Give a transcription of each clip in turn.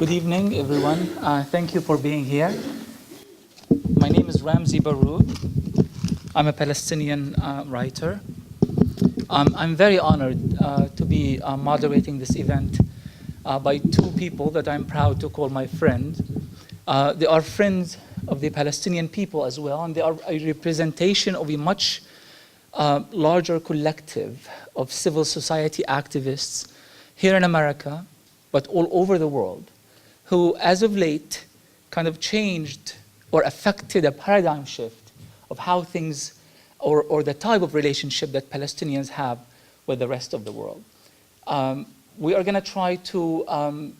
Good evening, everyone. Thank you for being here. My name is Ramzi Baroud. I'm a Palestinian writer. I'm very honored to be moderating this event by two people that I'm proud to call my friends. They are friends of the Palestinian people as well, and they are a representation of a much larger collective of civil society activists here in America, but all over the world, who as of late kind of changed or affected a paradigm shift of how things or the type of relationship that Palestinians have with the rest of the world. We are going to try to, I'm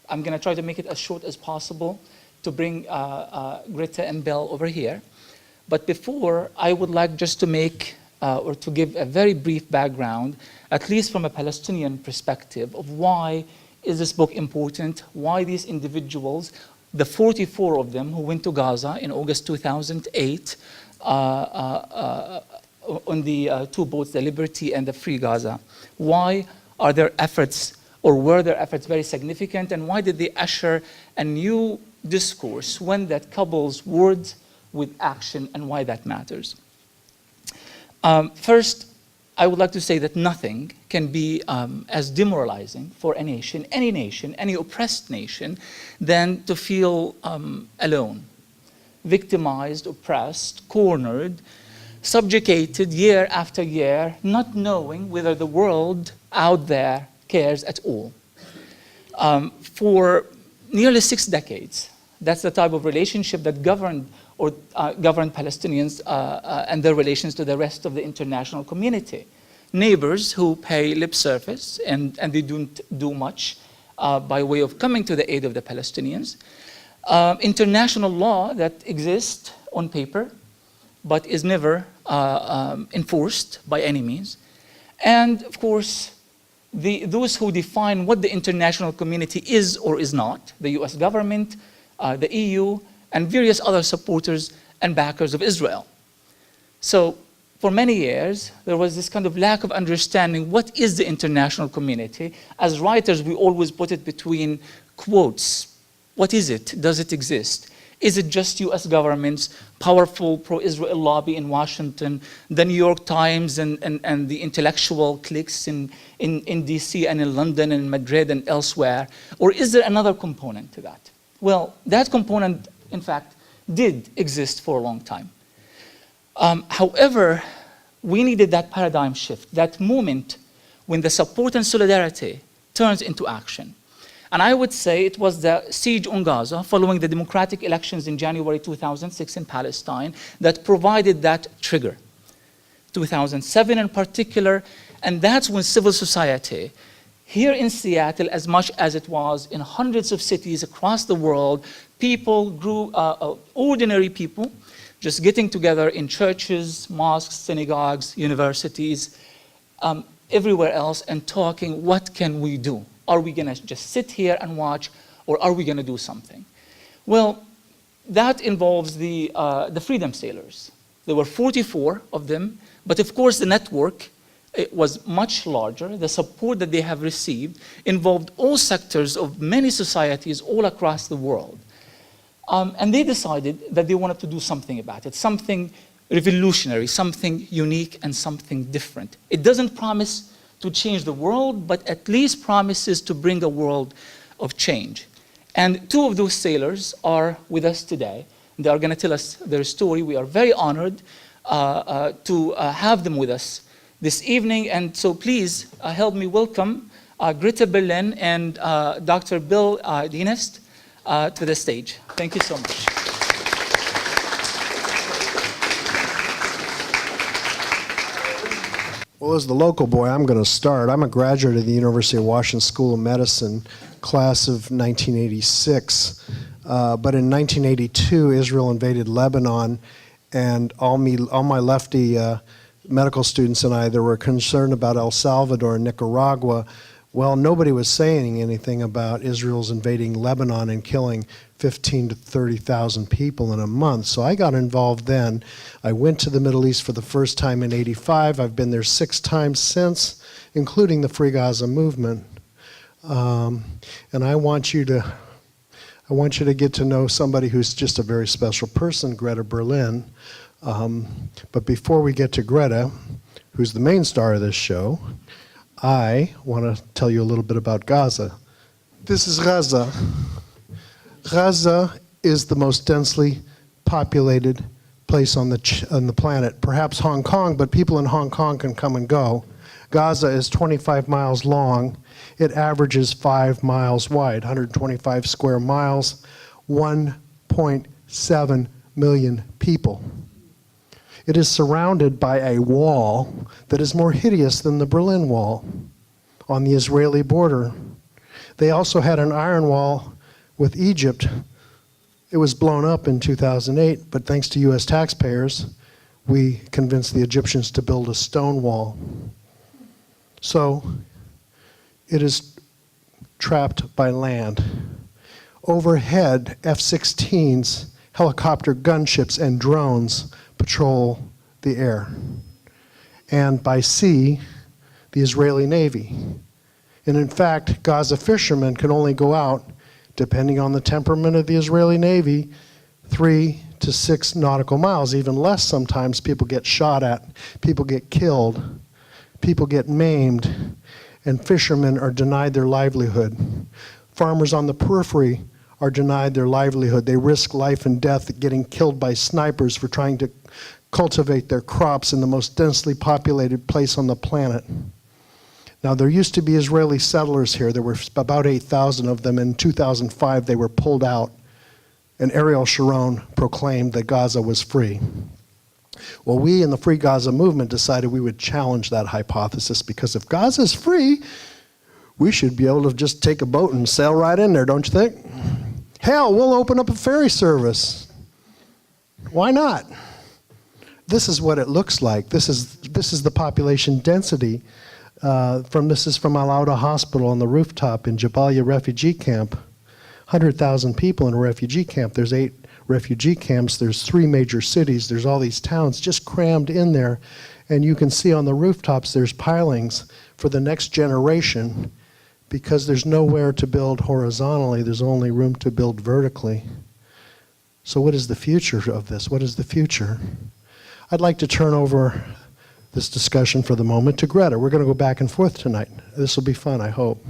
going to try to make it as short as possible to bring Greta and Bill over here. But before, I would like just to make or to give a very brief background, at least from a Palestinian perspective, of why is this book important, why these individuals, the 44 of them who went to Gaza in August 2008 on the two boats, the Liberty and the Free Gaza, why are their efforts or were their efforts very significant, and why did they usher a new discourse, one that couples words with action, and why that matters. First, I would like to say that nothing can be as demoralizing for a nation, any oppressed nation, than to feel alone, victimized, oppressed, cornered, subjugated year after year, not knowing whether the world out there cares at all. For nearly 6 decades, that's the type of relationship that governed Palestinians and their relations to the rest of the international community. Neighbors who pay lip service and they don't do much by way of coming to the aid of the Palestinians. International law that exists on paper but is never enforced by any means. And of course, those who define what the international community is or is not, the US government, the EU, and various other supporters and backers of Israel. So for many years, there was this kind of lack of understanding what is the international community. As writers, we always put it between quotes. What is it? Does it exist? Is it just US governments, powerful pro-Israel lobby in Washington, the New York Times and the intellectual cliques in DC and in London and Madrid and elsewhere? Or is there another component to that? Well, that component, in fact, did exist for a long time. However, we needed that paradigm shift, that moment when the support and solidarity turns into action. And I would say it was the siege on Gaza following the democratic elections in January 2006 in Palestine that provided that trigger. 2007 in particular, and that's when civil society, here in Seattle, as much as it was in hundreds of cities across the world, people grew, ordinary people, just getting together in churches, mosques, synagogues, universities, everywhere else, and talking, what can we do? Are we going to just sit here and watch, or are we going to do something? Well, that involves the Freedom Sailors. There were 44 of them, but of course the network, it was much larger. The support that they have received involved all sectors of many societies all across the world. And they decided that they wanted to do something about it, something revolutionary, something unique, and something different. It doesn't promise to change the world, but at least promises to bring a world of change. And two of those sailors are with us today. They are going to tell us their story. We are very honored to have them with us this evening. And so please help me welcome Greta Berlin and Dr. Bill Dienst to the stage. Thank you so much. Well, as the local boy, I'm going to start. I'm a graduate of the University of Washington School of Medicine, class of 1986. But in 1982, Israel invaded Lebanon, and all my lefty medical students and I that were concerned about El Salvador and Nicaragua, well, nobody was saying anything about Israel's invading Lebanon and killing 15 to 30,000 people in a month. So I got involved then. I went to the Middle East for the first time in '85. I've been there 6 times since, including the Free Gaza movement. And I want you to get to know somebody who's just a very special person, Greta Berlin. But before we get to Greta, who's the main star of this show, I want to tell you a little bit about Gaza. This is Gaza. Gaza is the most densely populated place on the planet. Perhaps Hong Kong, but people in Hong Kong can come and go. Gaza is 25 miles long. It averages 5 miles wide, 125 square miles, 1.7 million people. It is surrounded by a wall that is more hideous than the Berlin Wall on the Israeli border. They also had an iron wall with Egypt. It was blown up in 2008, but thanks to US taxpayers, we convinced the Egyptians to build a stone wall. So it is trapped by land. Overhead, F-16s, helicopter gunships, and drones patrol the air. And by sea, the Israeli Navy. And in fact, Gaza fishermen can only go out, depending on the temperament of the Israeli Navy, 3 to 6 nautical miles, even less sometimes. People get shot at, people get killed, people get maimed, and fishermen are denied their livelihood. Farmers on the periphery are denied their livelihood. They risk life and death getting killed by snipers for trying to cultivate their crops in the most densely populated place on the planet. Now, there used to be Israeli settlers here. There were about 8,000 of them. In 2005, they were pulled out, and Ariel Sharon proclaimed that Gaza was free. Well, we in the Free Gaza movement decided we would challenge that hypothesis, because if Gaza is free, we should be able to just take a boat and sail right in there, don't you think? Hell, we'll open up a ferry service. Why not? This is what it looks like. This is the population density. This is from Al Auda Hospital on the rooftop in Jabalia refugee camp. 100,000 people in a refugee camp. There's 8 refugee camps. There's 3 major cities. There's all these towns just crammed in there. And you can see on the rooftops there's pilings for the next generation, because there's nowhere to build horizontally. There's only room to build vertically. So what is the future of this? What is the future? I'd like to turn over this discussion for the moment to Greta. We're going to go back and forth tonight. This will be fun, I hope.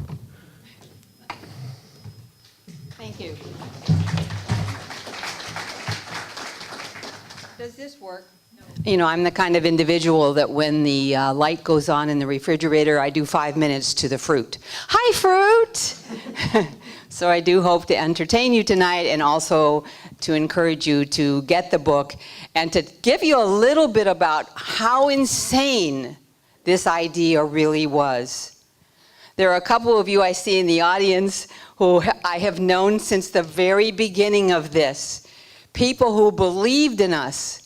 Thank you. Does this work? You know, I'm the kind of individual that when the light goes on in the refrigerator, I do 5 minutes to the fruit. Hi, fruit! So I do hope to entertain you tonight, and also to encourage you to get the book and to give you a little bit about how insane this idea really was. There are a couple of you I see in the audience who I have known since the very beginning of this. People who believed in us.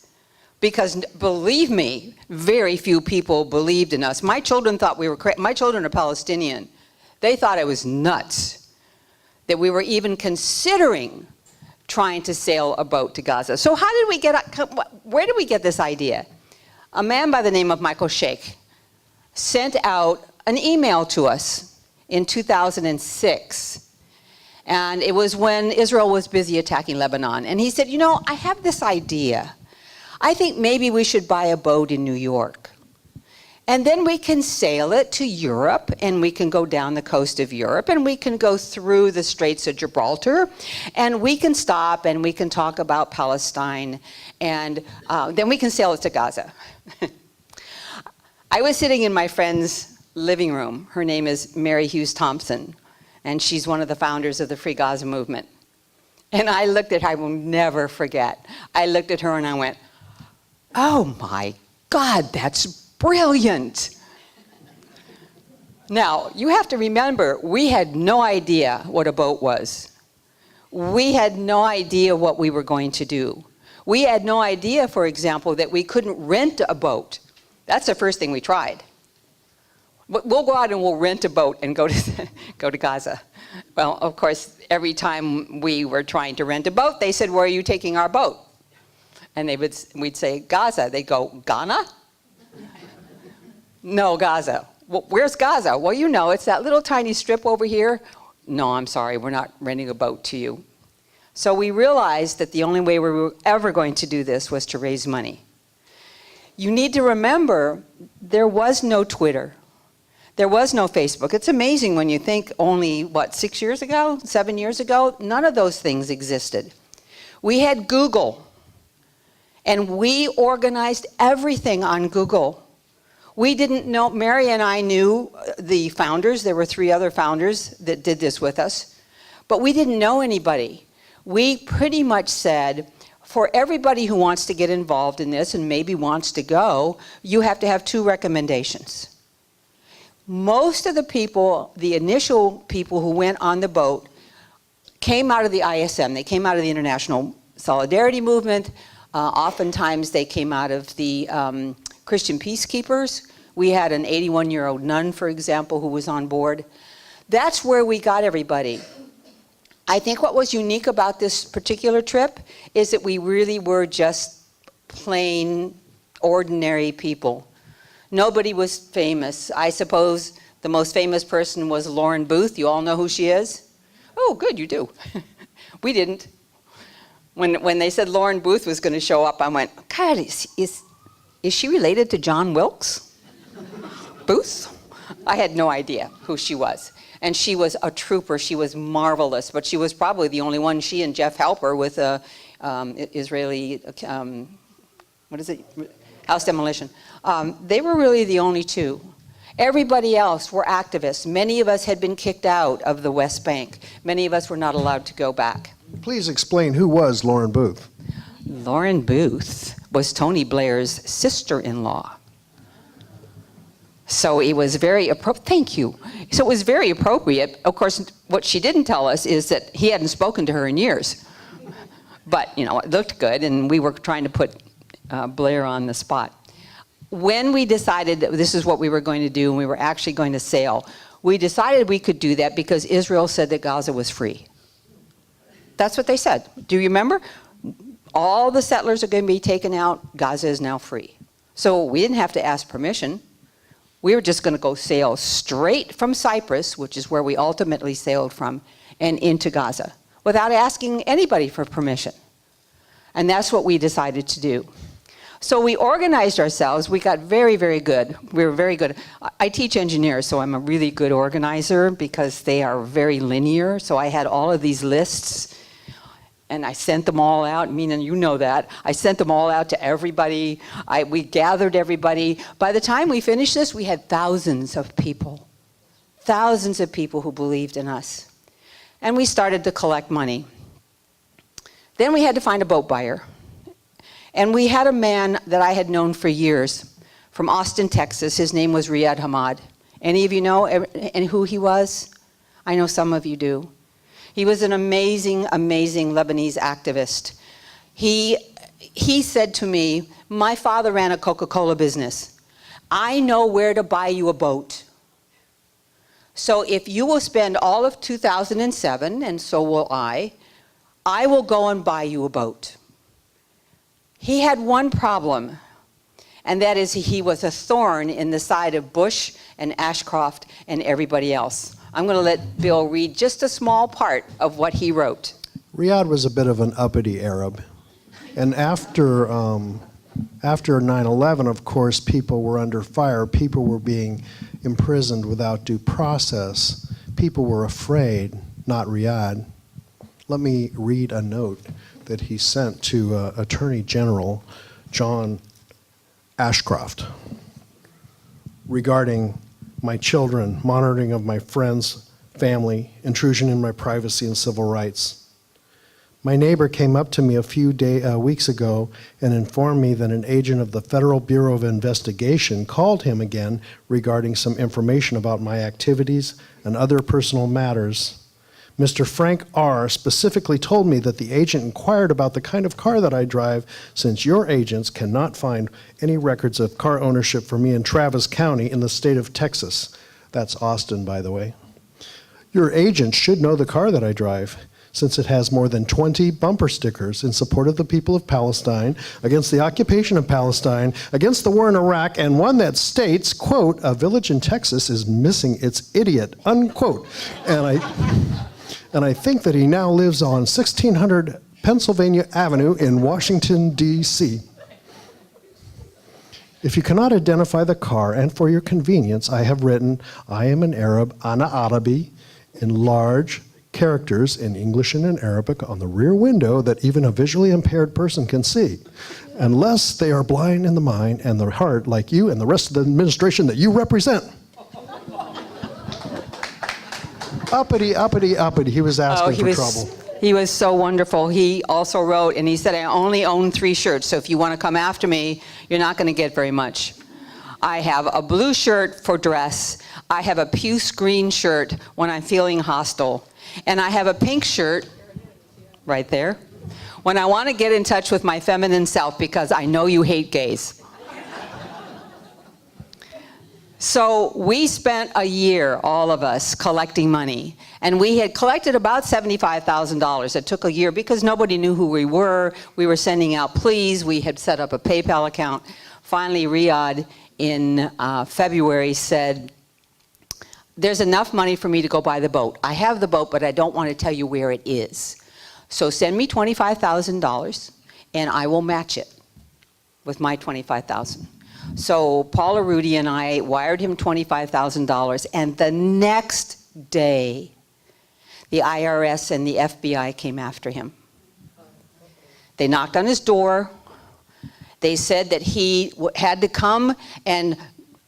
Because believe me, very few people believed in us. My children thought we were crazy. My children are Palestinian. They thought I was nuts, that we were even considering trying to sail a boat to Gaza. So how did we where did we get this idea? A man by the name of Michael Sheikh sent out an email to us in 2006. And it was when Israel was busy attacking Lebanon. And he said, you know, I have this idea. I think maybe we should buy a boat in New York. And then we can sail it to Europe, and we can go down the coast of Europe, and we can go through the Straits of Gibraltar, and we can stop, and we can talk about Palestine, and then we can sail it to Gaza. I was sitting in my friend's living room. Her name is Mary Hughes Thompson, and she's one of the founders of the Free Gaza movement. And I looked at her, I will never forget. I looked at her and I went, oh my God, that's brilliant. Now, you have to remember, we had no idea what a boat was. We had no idea what we were going to do. We had no idea, for example, that we couldn't rent a boat. That's the first thing we tried. We'll go out and we'll rent a boat and go to Gaza. Well, of course, every time we were trying to rent a boat, they said, where are you taking our boat? And we'd say, Gaza. They'd go, Ghana? No, Gaza. Well, where's Gaza? Well, you know, it's that little tiny strip over here. No, I'm sorry, we're not renting a boat to you. So we realized that the only way we were ever going to do this was to raise money. You need to remember, there was no Twitter. There was no Facebook. It's amazing when you think only, 6 years ago, 7 years ago, none of those things existed. We had Google, and we organized everything on Google. We didn't know, Mary and I knew the founders. There were 3 other founders that did this with us, but we didn't know anybody. We pretty much said, for everybody who wants to get involved in this and maybe wants to go, you have to have 2 recommendations. Most of the people, the initial people who went on the boat, came out of the ISM. They came out of the International Solidarity Movement. Oftentimes they came out of the Christian Peacekeepers. We had an 81-year-old nun, for example, who was on board. That's where we got everybody. I think what was unique about this particular trip is that we really were just plain, ordinary people. Nobody was famous. I suppose the most famous person was Lauren Booth. You all know who she is? Oh, good, you do. We didn't. When they said Lauren Booth was going to show up, I went, God, is she related to John Wilkes Booth? I had no idea who she was. And she was a trooper. She was marvelous, but she was probably the only one, she and Jeff Helper with Israeli, house demolition. They were really the only 2. Everybody else were activists. Many of us had been kicked out of the West Bank. Many of us were not allowed to go back. Please explain, who was Lauren Booth? Lauren Booth was Tony Blair's sister-in-law. So it was very appropriate. Thank you. So it was very appropriate. Of course, what she didn't tell us is that he hadn't spoken to her in years. But, you know, it looked good, and we were trying to put Blair on the spot. When we decided that this is what we were going to do, and we were actually going to sail, we decided we could do that because Israel said that Gaza was free. That's what they said. Do you remember? All the settlers are going to be taken out. Gaza is now free. So we didn't have to ask permission. We were just going to go sail straight from Cyprus, which is where we ultimately sailed from, and into Gaza, without asking anybody for permission. And that's what we decided to do. So we organized ourselves. We got very, very good. We were very good. I teach engineers, so I'm a really good organizer because they are very linear. So I had all of these lists, and I sent them all out. Meaning, you know that. I sent them all out to everybody. We gathered everybody. By the time we finished this, we had thousands of people who believed in us. And we started to collect money. Then we had to find a boat buyer. And we had a man that I had known for years from Austin, Texas. His name was Riyad Hamad. Any of you know and who he was? I know some of you do. He was an amazing, amazing Lebanese activist. He said to me, my father ran a Coca-Cola business. I know where to buy you a boat. So if you will spend all of 2007, and so will I will go and buy you a boat. He had one problem, and that is he was a thorn in the side of Bush and Ashcroft and everybody else. I'm going to let Bill read just a small part of what he wrote. Riyadh was a bit of an uppity Arab. And after 9/11, of course, people were under fire. People were being imprisoned without due process. People were afraid, not Riyadh. Let me read a note that he sent to Attorney General John Ashcroft regarding my children, monitoring of my friends, family, intrusion in my privacy and civil rights. My neighbor came up to me a few weeks ago and informed me that an agent of the Federal Bureau of Investigation called him again regarding some information about my activities and other personal matters. Mr. Frank R. specifically told me that the agent inquired about the kind of car that I drive, since your agents cannot find any records of car ownership for me in Travis County in the state of Texas. That's Austin, by the way. Your agent should know the car that I drive. since it has more than 20 bumper stickers in support of the people of Palestine, against the occupation of Palestine, against the war in Iraq, and one that states, quote, "A village in Texas is missing its idiot," unquote. And I think that he now lives on 1600 Pennsylvania Avenue in Washington, D.C. If you cannot identify the car, and for your convenience, I have written, "I am an Arab, ana Arabi," in large characters in English and in Arabic on the rear window that even a visually impaired person can see, unless they are blind in the mind and the heart, like you and the rest of the administration that you represent. Uppity, uppity, uppity. He was asking for trouble. He was so wonderful. He also wrote, and he said, "I only own 3 shirts, so if you want to come after me, you're not going to get very much. I have a blue shirt for dress. I have a puce green shirt when I'm feeling hostile. And I have a pink shirt, right there, when I want to get in touch with my feminine self because I know you hate gays." So we spent a year, all of us, collecting money. And we had collected about $75,000. It took a year because nobody knew who we were. We were sending out pleas. We had set up a PayPal account. Finally, Riyadh in February said, "There's enough money for me to go buy the boat. I have the boat, but I don't want to tell you where it is. So send me $25,000 and I will match it with my $25,000. So Paula Rudy and I wired him $25,000, and the next day, the IRS and the FBI came after him. They knocked on his door. They said that he had to come and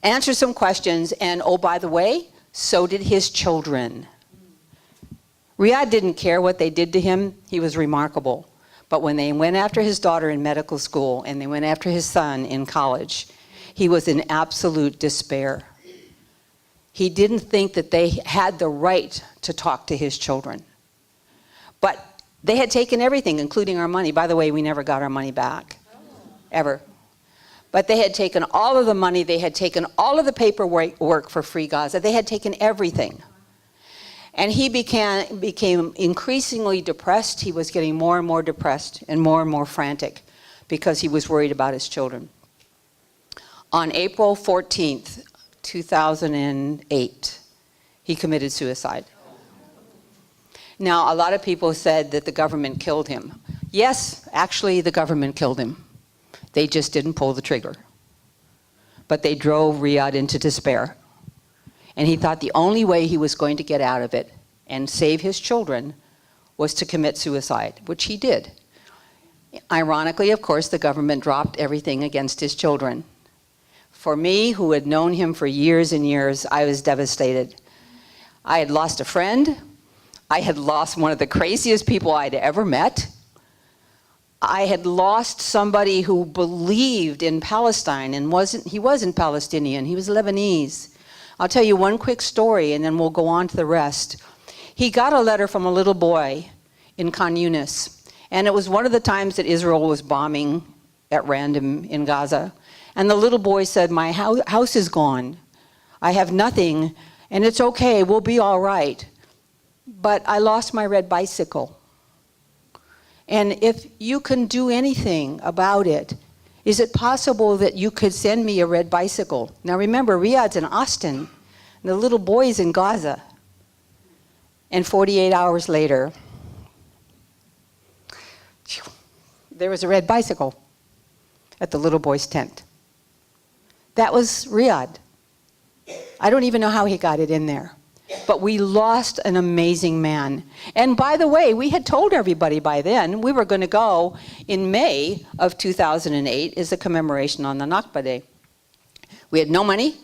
answer some questions, and oh, by the way, so did his children. Riyadh didn't care what they did to him. He was remarkable. But when they went after his daughter in medical school and they went after his son in college, he was in absolute despair. He didn't think that they had the right to talk to his children. But they had taken everything, including our money. By the way, we never got our money back, ever. But they had taken all of the money. They had taken all of the paperwork for Free Gaza. They had taken everything. And he became increasingly depressed. He was getting more and more depressed and more frantic because he was worried about his children. On April 14th, 2008, he committed suicide. Now, a lot of people said that the government killed him. Yes, actually, the government killed him. They just didn't pull the trigger. But they drove Riyadh into despair. And he thought the only way he was going to get out of it and save his children was to commit suicide, which he did. Ironically, of course, the government dropped everything against his children. For me, who had known him for years and years, I was devastated. I had lost a friend. I had lost one of the craziest people I'd ever met. I had lost somebody who believed in Palestine and he wasn't Palestinian, he was Lebanese. I'll tell you one quick story and then we'll go on to the rest. He got a letter from a little boy in Khan Yunis, and it was one of the times that Israel was bombing at random in Gaza. And the little boy said, "My house is gone. I have nothing, and it's okay, we'll be all right. But I lost my red bicycle. And if you can do anything about it, is it possible that you could send me a red bicycle?" Now remember, Riyadh's in Austin, and the little boy's in Gaza. And 48 hours later, there was a red bicycle at the little boy's tent. That was Riyadh. I don't even know how he got it in there. But we lost an amazing man. And by the way, we had told everybody by then we were going to go in May of 2008 as a commemoration on the Nakba Day. We had no money.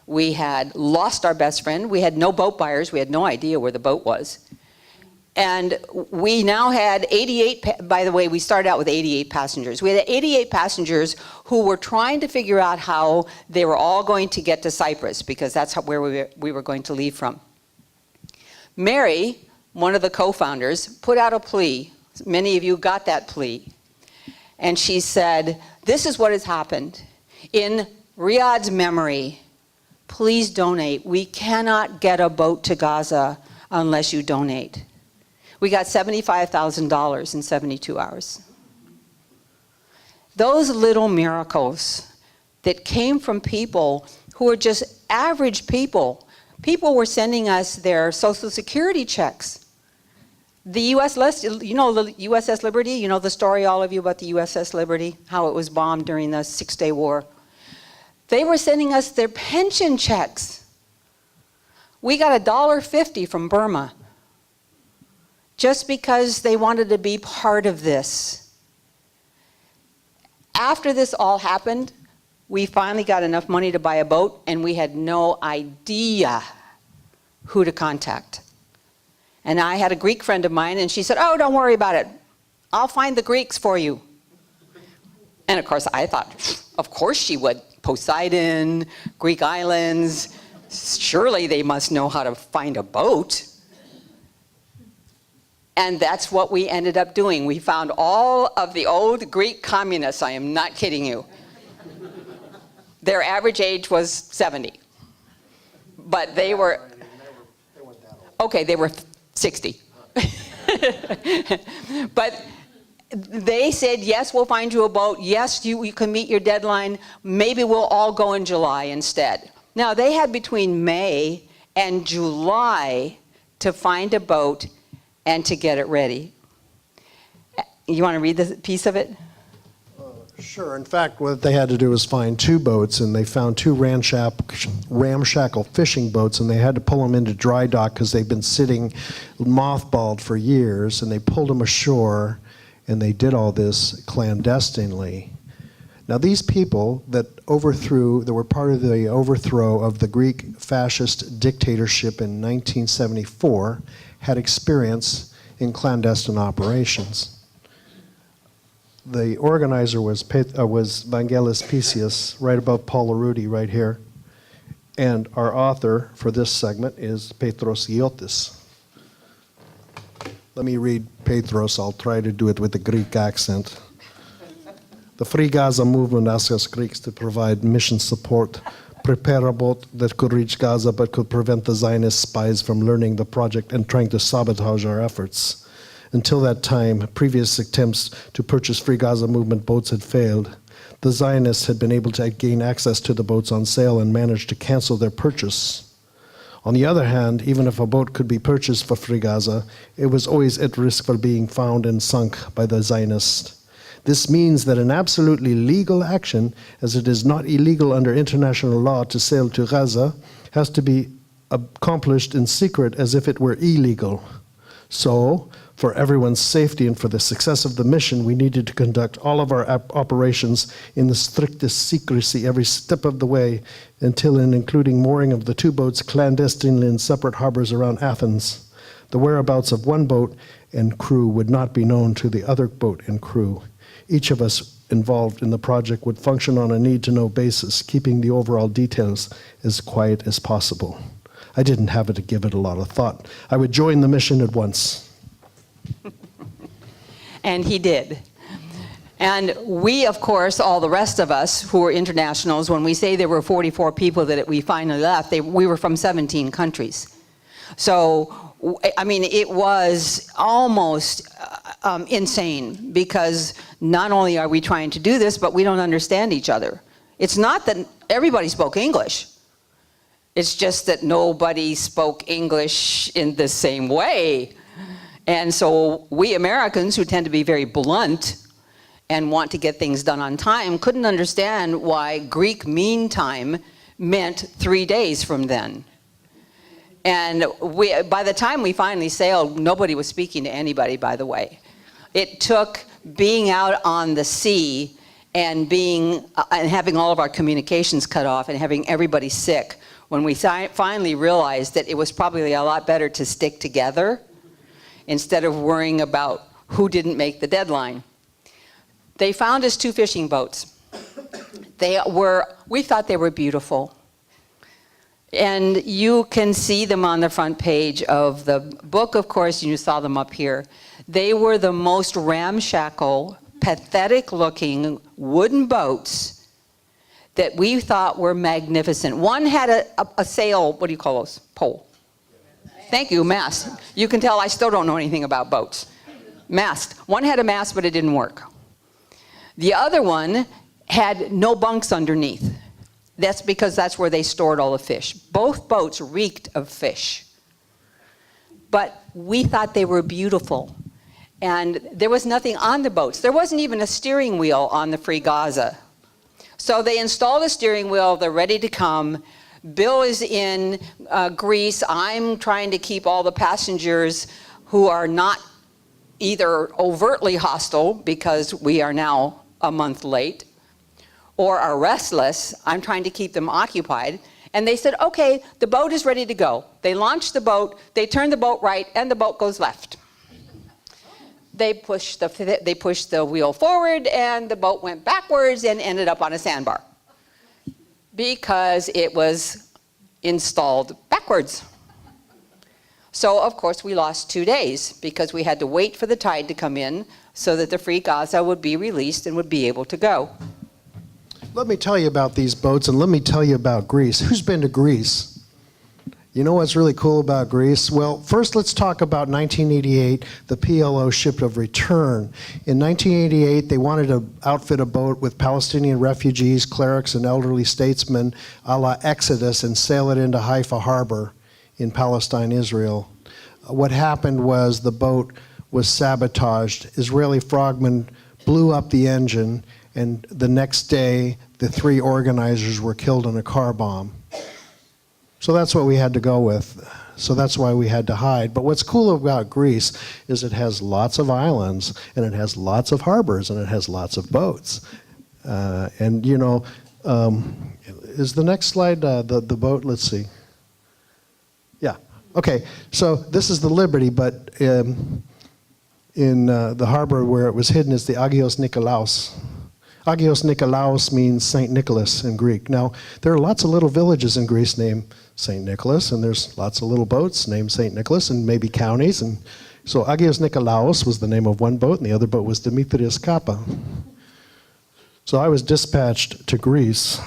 We had lost our best friend. We had no boat buyers. We had no idea where the boat was. And we now had 88, by the way, we started out with 88 passengers. We had 88 passengers who were trying to figure out how they were all going to get to Cyprus, because that's where we were going to leave from. Mary, one of the co-founders, put out a plea. Many of you got that plea. And she said, "This is what has happened. In Riyadh's memory, please donate. We cannot get a boat to Gaza unless you donate. We got $75,000 in 72 hours. Those little miracles that came from people who were just average people. People were sending us their Social Security checks. The you know the USS Liberty? You know the story, all of you, about the USS Liberty? How it was bombed during the Six-Day War. They were sending us their pension checks. We got $1.50 from Burma just because they wanted to be part of this. After this all happened, we finally got enough money to buy a boat, and we had no idea who to contact. And I had a Greek friend of mine, and she said, "Oh, don't worry about it. I'll find the Greeks for you." And of course, I thought, of course she would. Poseidon, Greek islands, surely they must know how to find a boat. And that's what we ended up doing. We found all of the old Greek communists. I am not kidding you. Their average age was 70. But they were, okay, they were 60. But they said, yes, we'll find you a boat. Yes, you can meet your deadline. Maybe we'll all go in July instead. Now, they had between May and July to find a boat and to get it ready. You want to read the piece of it? Sure. In fact, what they had to do was find two boats, and they found two ramshackle fishing boats, and they had to pull them into dry dock because they've been sitting mothballed for years, and they pulled them ashore, and they did all this clandestinely. Now, these people that were part of the overthrow of the Greek fascist dictatorship in 1974, had experience in clandestine operations. The organizer was Vangelis Pisius, right above Paula Rudy, right here. And our author for this segment is Petros Giotis. Let me read Petros. I'll try to do it with a Greek accent. The Free Gaza movement asks us Greeks to provide mission support, prepare a boat that could reach Gaza but could prevent the Zionist spies from learning the project and trying to sabotage our efforts. Until that time, previous attempts to purchase Free Gaza movement boats had failed. The Zionists had been able to gain access to the boats on sale and managed to cancel their purchase. On the other hand, even if a boat could be purchased for Free Gaza, it was always at risk for being found and sunk by the Zionists. This means that an absolutely legal action, as it is not illegal under international law to sail to Gaza, has to be accomplished in secret as if it were illegal. So, for everyone's safety and for the success of the mission, we needed to conduct all of our operations in the strictest secrecy every step of the way, until and including mooring of the two boats clandestinely in separate harbors around Athens. The whereabouts of one boat and crew would not be known to the other boat and crew. Each of us involved in the project would function on a need-to-know basis, keeping the overall details as quiet as possible. I didn't have to give it a lot of thought. I would join the mission at once. And he did. And we, of course, all the rest of us who were internationals, when we say there were 44 people that we finally left, we were from 17 countries. So, I mean, it was almost insane, because not only are we trying to do this, but we don't understand each other. It's not that everybody spoke English. It's just that nobody spoke English in the same way. And so we Americans, who tend to be very blunt and want to get things done on time, couldn't understand why Greek mean time meant 3 days from then. And by the time we finally sailed, nobody was speaking to anybody, by the way. It took being out on the sea and having all of our communications cut off and having everybody sick, when we finally realized that it was probably a lot better to stick together instead of worrying about who didn't make the deadline. They found us 2 fishing boats. We thought they were beautiful. And you can see them on the front page of the book, of course, and you saw them up here. They were the most ramshackle, pathetic-looking wooden boats that we thought were magnificent. One had a sail, what do you call those? Pole. Thank you, mast. You can tell I still don't know anything about boats. Mast. One had a mast, but it didn't work. The other one had no bunks underneath. That's because that's where they stored all the fish. Both boats reeked of fish. But we thought they were beautiful. And there was nothing on the boats. There wasn't even a steering wheel on the Free Gaza. So they installed a steering wheel. They're ready to come. Bill is in Greece. I'm trying to keep all the passengers who are not either overtly hostile, because we are now a month late, or are restless. I'm trying to keep them occupied. And they said, okay, the boat is ready to go. They launched the boat, they turned the boat right, and the boat goes left. They pushed the wheel forward, and the boat went backwards and ended up on a sandbar because it was installed backwards. So, of course, we lost 2 days because we had to wait for the tide to come in so that the Free Gaza would be released and would be able to go. Let me tell you about these boats, and let me tell you about Greece. Who's been to Greece? You know what's really cool about Greece? Well, first let's talk about 1988, the PLO ship of return. In 1988, they wanted to outfit a boat with Palestinian refugees, clerics, and elderly statesmen a la Exodus and sail it into Haifa Harbor in Palestine, Israel. What happened was the boat was sabotaged. Israeli frogmen blew up the engine, and the next day, the 3 organizers were killed in a car bomb. So that's what we had to go with. So that's why we had to hide. But what's cool about Greece is it has lots of islands, and it has lots of harbors, and it has lots of boats. And you know, is the next slide the boat? Let's see. Yeah. Okay. So this is the Liberty, but in the harbor where it was hidden is the Agios Nikolaos. Agios Nikolaos means St. Nicholas in Greek. Now, there are lots of little villages in Greece named St. Nicholas, and there's lots of little boats named St. Nicholas, and maybe counties. And so Agios Nikolaos was the name of one boat, and the other boat was Dimitrios Kappa. So I was dispatched to Greece,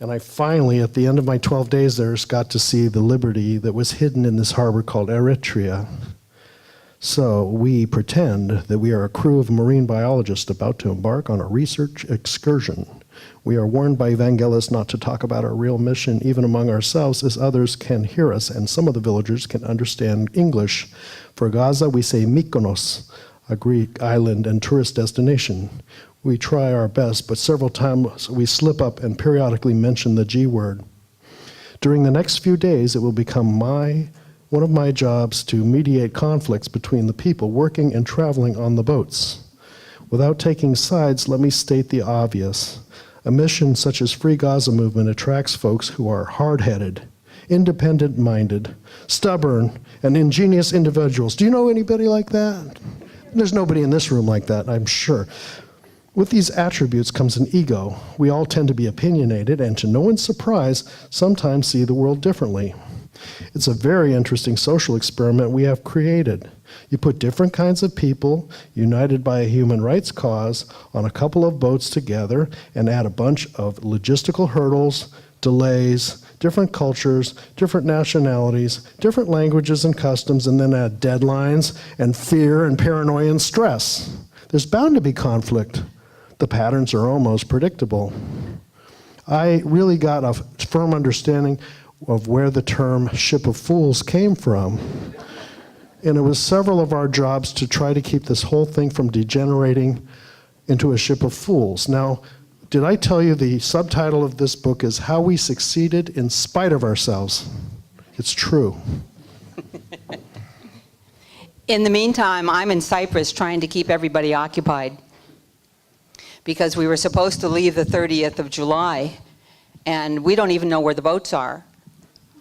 and I finally, at the end of my 12 days there, got to see the Liberty that was hidden in this harbor called Eritrea. So we pretend that we are a crew of marine biologists about to embark on a research excursion. We are warned by evangelists not to talk about our real mission even among ourselves, as others can hear us and some of the villagers can understand English. For Gaza, we say Mykonos, a Greek island and tourist destination. We try our best, but several times we slip up and periodically mention the G word. During the next few days, it will become one of my jobs to mediate conflicts between the people working and traveling on the boats. Without taking sides, let me state the obvious. A mission such as Free Gaza Movement attracts folks who are hard-headed, independent-minded, stubborn, and ingenious individuals. Do you know anybody like that? There's nobody in this room like that, I'm sure. With these attributes comes an ego. We all tend to be opinionated and, to no one's surprise, sometimes see the world differently. It's a very interesting social experiment we have created. You put different kinds of people, united by a human rights cause, on a couple of boats together and add a bunch of logistical hurdles, delays, different cultures, different nationalities, different languages and customs, and then add deadlines and fear and paranoia and stress. There's bound to be conflict. The patterns are almost predictable. I really got a firm understanding of where the term ship of fools came from. And it was several of our jobs to try to keep this whole thing from degenerating into a ship of fools. Now, did I tell you the subtitle of this book is How We Succeeded in Spite of Ourselves? It's true. In the meantime, I'm in Cyprus trying to keep everybody occupied because we were supposed to leave the 30th of July, and we don't even know where the boats are.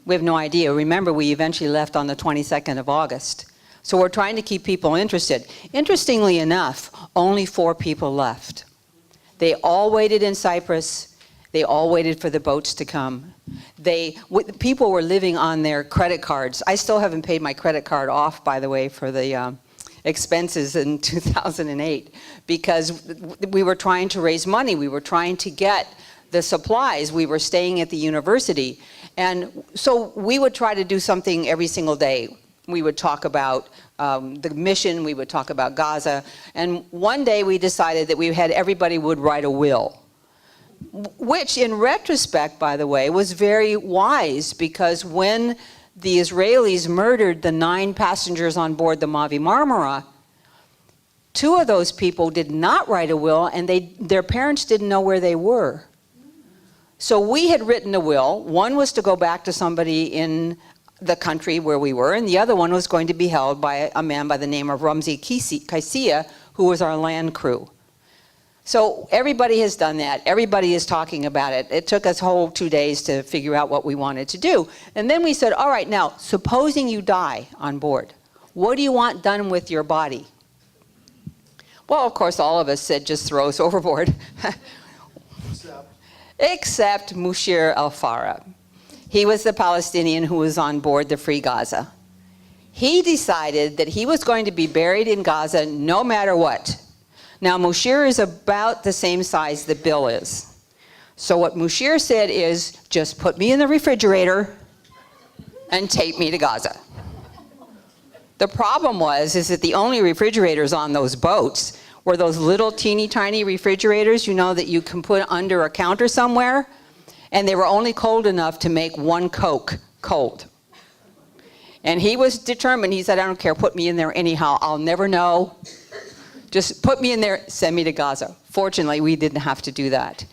We have no idea. Remember, we eventually left on the 22nd of August. So we're trying to keep people interested. Interestingly enough, only 4 people left. They all waited in Cyprus. They all waited for the boats to come. People were living on their credit cards. I still haven't paid my credit card off, by the way, for the expenses in 2008, because we were trying to raise money. We were trying to get the supplies. We were staying at the university. And so we would try to do something every single day. We would talk about the mission, we would talk about Gaza. And one day we decided that everybody would write a will. Which in retrospect, by the way, was very wise, because when the Israelis murdered the 9 passengers on board the Mavi Marmara, 2 of those people did not write a will, and their parents didn't know where they were. So we had written a will. One was to go back to somebody in the country where we were, and the other one was going to be held by a man by the name of Ramzi Kaisia, who was our land crew. So everybody has done that. Everybody is talking about it. It took us whole 2 days to figure out what we wanted to do. And then we said, all right, now, supposing you die on board, what do you want done with your body? Well, of course, all of us said, just throw us overboard. Except Mushir al-Farah. He was the Palestinian who was on board the Free Gaza. He decided that he was going to be buried in Gaza no matter what. Now, Mushir is about the same size that Bill is. So what Mushir said is, just put me in the refrigerator and take me to Gaza. The problem is that the only refrigerators on those boats were those little teeny tiny refrigerators, you know, that you can put under a counter somewhere, and they were only cold enough to make 1 Coke cold. And he was determined. He said, I don't care, put me in there anyhow. I'll never know. Just put me in there, send me to Gaza. Fortunately, we didn't have to do that.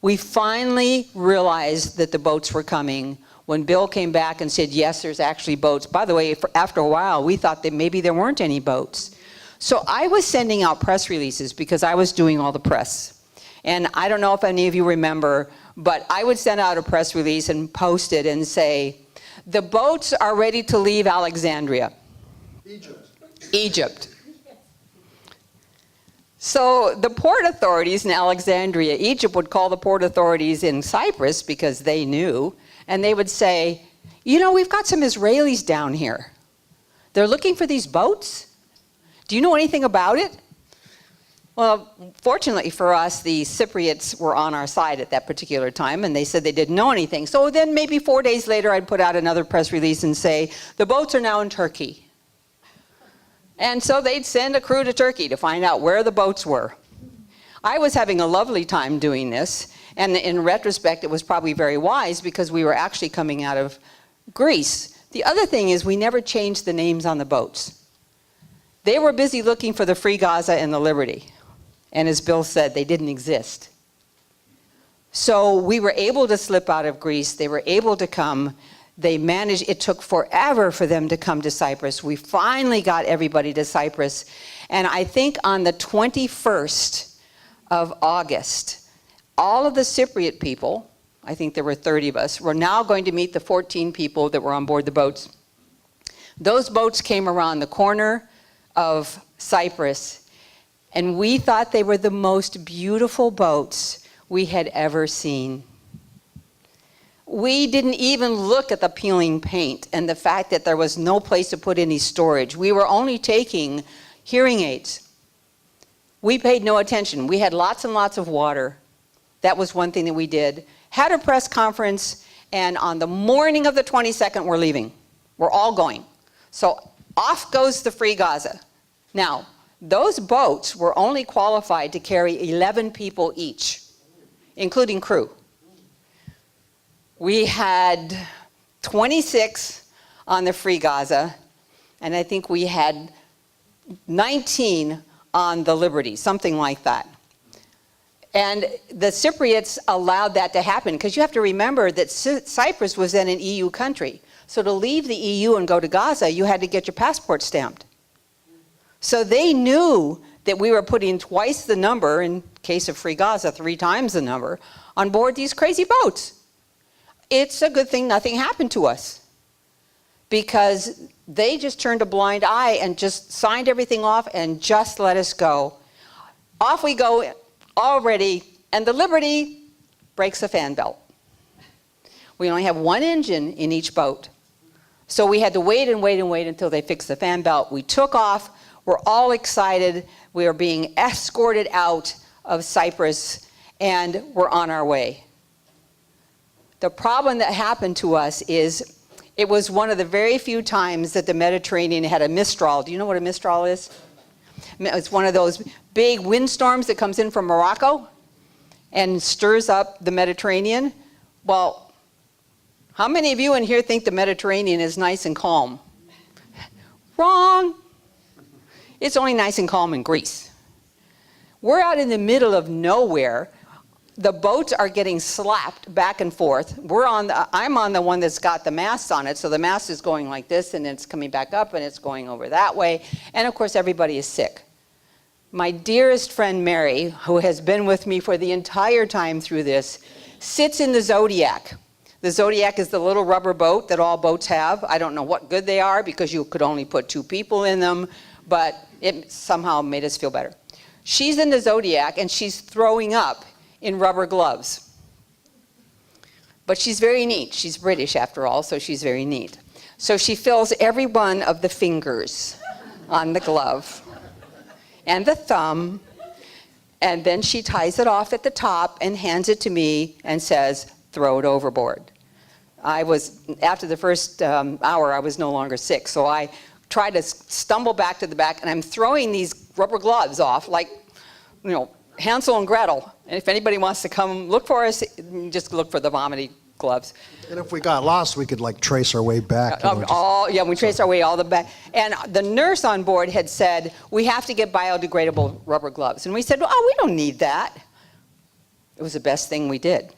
We finally realized that the boats were coming when Bill came back and said, yes, there's actually boats. By the way, after a while, we thought that maybe there weren't any boats. So I was sending out press releases because I was doing all the press. And I don't know if any of you remember, but I would send out a press release and post it and say, the boats are ready to leave Alexandria. Egypt. So the port authorities in Alexandria, Egypt would call the port authorities in Cyprus because they knew, and they would say, you know, we've got some Israelis down here. They're looking for these boats. Do you know anything about it? Well, fortunately for us, the Cypriots were on our side at that particular time, and they said they didn't know anything. So then maybe 4 days later, I'd put out another press release and say, the boats are now in Turkey. And so they'd send a crew to Turkey to find out where the boats were. I was having a lovely time doing this, and in retrospect, it was probably very wise because we were actually coming out of Greece. The other thing is we never changed the names on the boats. They were busy looking for the Free Gaza and the Liberty. And as Bill said, they didn't exist. So we were able to slip out of Greece. They were able to come. They managed, it took forever for them to come to Cyprus. We finally got everybody to Cyprus. And I think on the 21st of August, all of the Cypriot people, I think there were 30 of us, were now going to meet the 14 people that were on board the boats. Those boats came around the corner of Cyprus, and we thought they were the most beautiful boats we had ever seen. We didn't even look at the peeling paint and the fact that there was no place to put any storage. We were only taking hearing aids. We paid no attention. We had lots and lots of water. That was one thing that we did. Had a press conference, and on the morning of the 22nd, we're leaving. We're all going. So off goes the Free Gaza. Now, those boats were only qualified to carry 11 people each, including crew. We had 26 on the Free Gaza, and I think we had 19 on the Liberty, something like that. And the Cypriots allowed that to happen, because you have to remember that Cyprus was then an EU country. So to leave the EU and go to Gaza, you had to get your passport stamped. So they knew that we were putting twice the number, in case of Free Gaza, 3 times the number, on board these crazy boats. It's a good thing nothing happened to us, because they just turned a blind eye and just signed everything off and just let us go. Off we go already, and the Liberty breaks a fan belt. We only have 1 engine in each boat. So we had to wait and wait and wait until they fixed the fan belt. We took off. We're all excited. We are being escorted out of Cyprus. and we're on our way. The problem that happened to us is it was one of the very few times that the Mediterranean had a mistral. Do you know what a mistral is? It's one of those big windstorms that comes in from Morocco and stirs up the Mediterranean. Well, how many of you in here think the Mediterranean is nice and calm? Wrong. It's only nice and calm in Greece. We're out in the middle of nowhere. The boats are getting slapped back and forth. I'm on the one that's got the mast on it, so the mast is going like this, and it's coming back up, and it's going over that way. And of course, everybody is sick. My dearest friend Mary, who has been with me for the entire time through this, sits in the Zodiac. The Zodiac is the little rubber boat that all boats have. I don't know what good they are because you could only put 2 people in them, but it somehow made us feel better. She's in the Zodiac, and she's throwing up in rubber gloves. But she's very neat. She's British after all, so she's very neat. So she fills every one of the fingers on the glove and the thumb, and then she ties it off at the top and hands it to me and says, throw it overboard. After the first hour, I was no longer sick, so I tried to stumble back to the back, and I'm throwing these rubber gloves off like, Hansel and Gretel. And if anybody wants to come look for us, just look for the vomiting gloves. And if we got lost, we could trace our way back. We traced our way all the back. And the nurse on board had said, we have to get biodegradable rubber gloves. And we said, we don't need that. It was the best thing we did.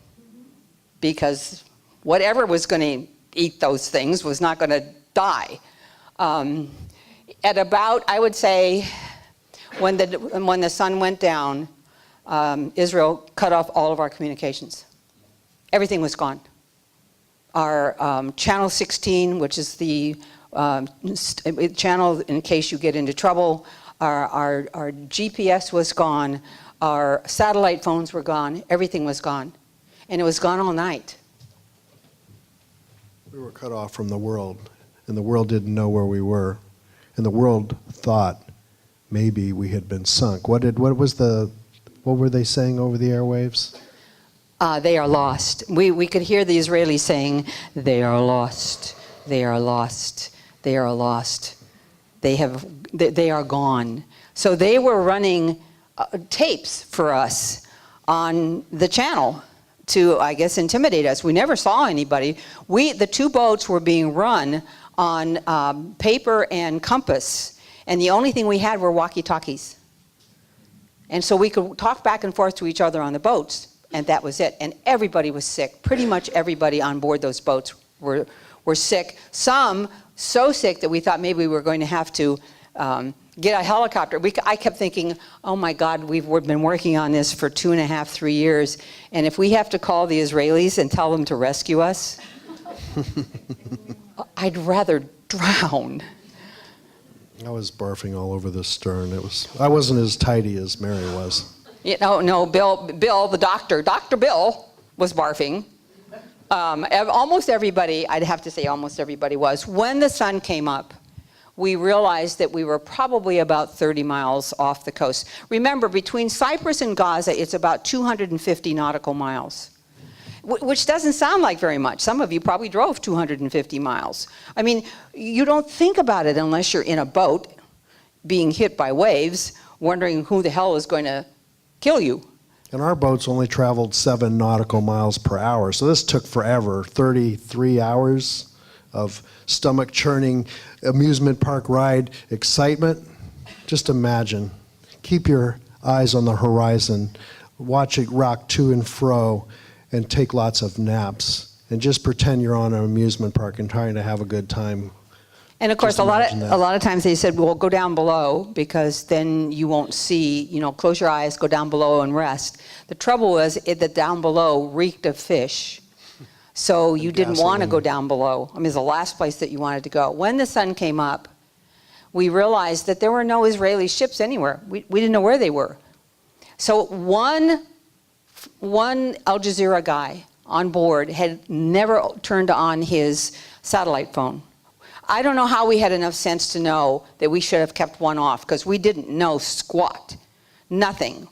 Because whatever was going to eat those things was not going to die. At about, I would say, when the sun went down, Israel cut off all of our communications. Everything was gone. Our channel 16, which is the channel in case you get into trouble, our GPS was gone, our satellite phones were gone, everything was gone. And it was gone all night. We were cut off from the world, and the world didn't know where we were. And the world thought maybe we had been sunk. What were they saying over the airwaves? They are lost. We could hear the Israelis saying, they are lost, they are lost, they are lost. They are gone. So they were running tapes for us on the channel to, I guess, intimidate us. We never saw anybody. The 2 boats were being run on paper and compass, and the only thing we had were walkie-talkies. And so we could talk back and forth to each other on the boats, and that was it. And everybody was sick. Pretty much everybody on board those boats were sick. Some so sick that we thought maybe we were going to have to get a helicopter. I kept thinking, oh my God, we've been working on this for 2.5, 3 years, and if we have to call the Israelis and tell them to rescue us, I'd rather drown. I was barfing all over the stern. I wasn't as tidy as Mary was. No, Bill, the doctor, Dr. Bill was barfing. Almost everybody, I'd have to say almost everybody was. When the sun came up, we realized that we were probably about 30 miles off the coast. Remember, between Cyprus and Gaza, it's about 250 nautical miles, which doesn't sound like very much. Some of you probably drove 250 miles. I mean, you don't think about it unless you're in a boat being hit by waves, wondering who the hell is going to kill you. And our boats only traveled 7 nautical miles per hour, so this took forever, 33 hours of stomach-churning amusement park ride excitement. Just imagine. Keep your eyes on the horizon, watch it rock to and fro, and take lots of naps, and just pretend you're on an amusement park and trying to have a good time. And of course, a lot of times they said, well, go down below because then you won't see, close your eyes, go down below and rest. The trouble was that down below reeked of fish. So you didn't want to go down below. I mean, it's the last place that you wanted to go. When the sun came up, we realized that there were no Israeli ships anywhere. We didn't know where they were. So one Al Jazeera guy on board had never turned on his satellite phone. I don't know how we had enough sense to know that we should have kept one off, because we didn't know squat, nothing.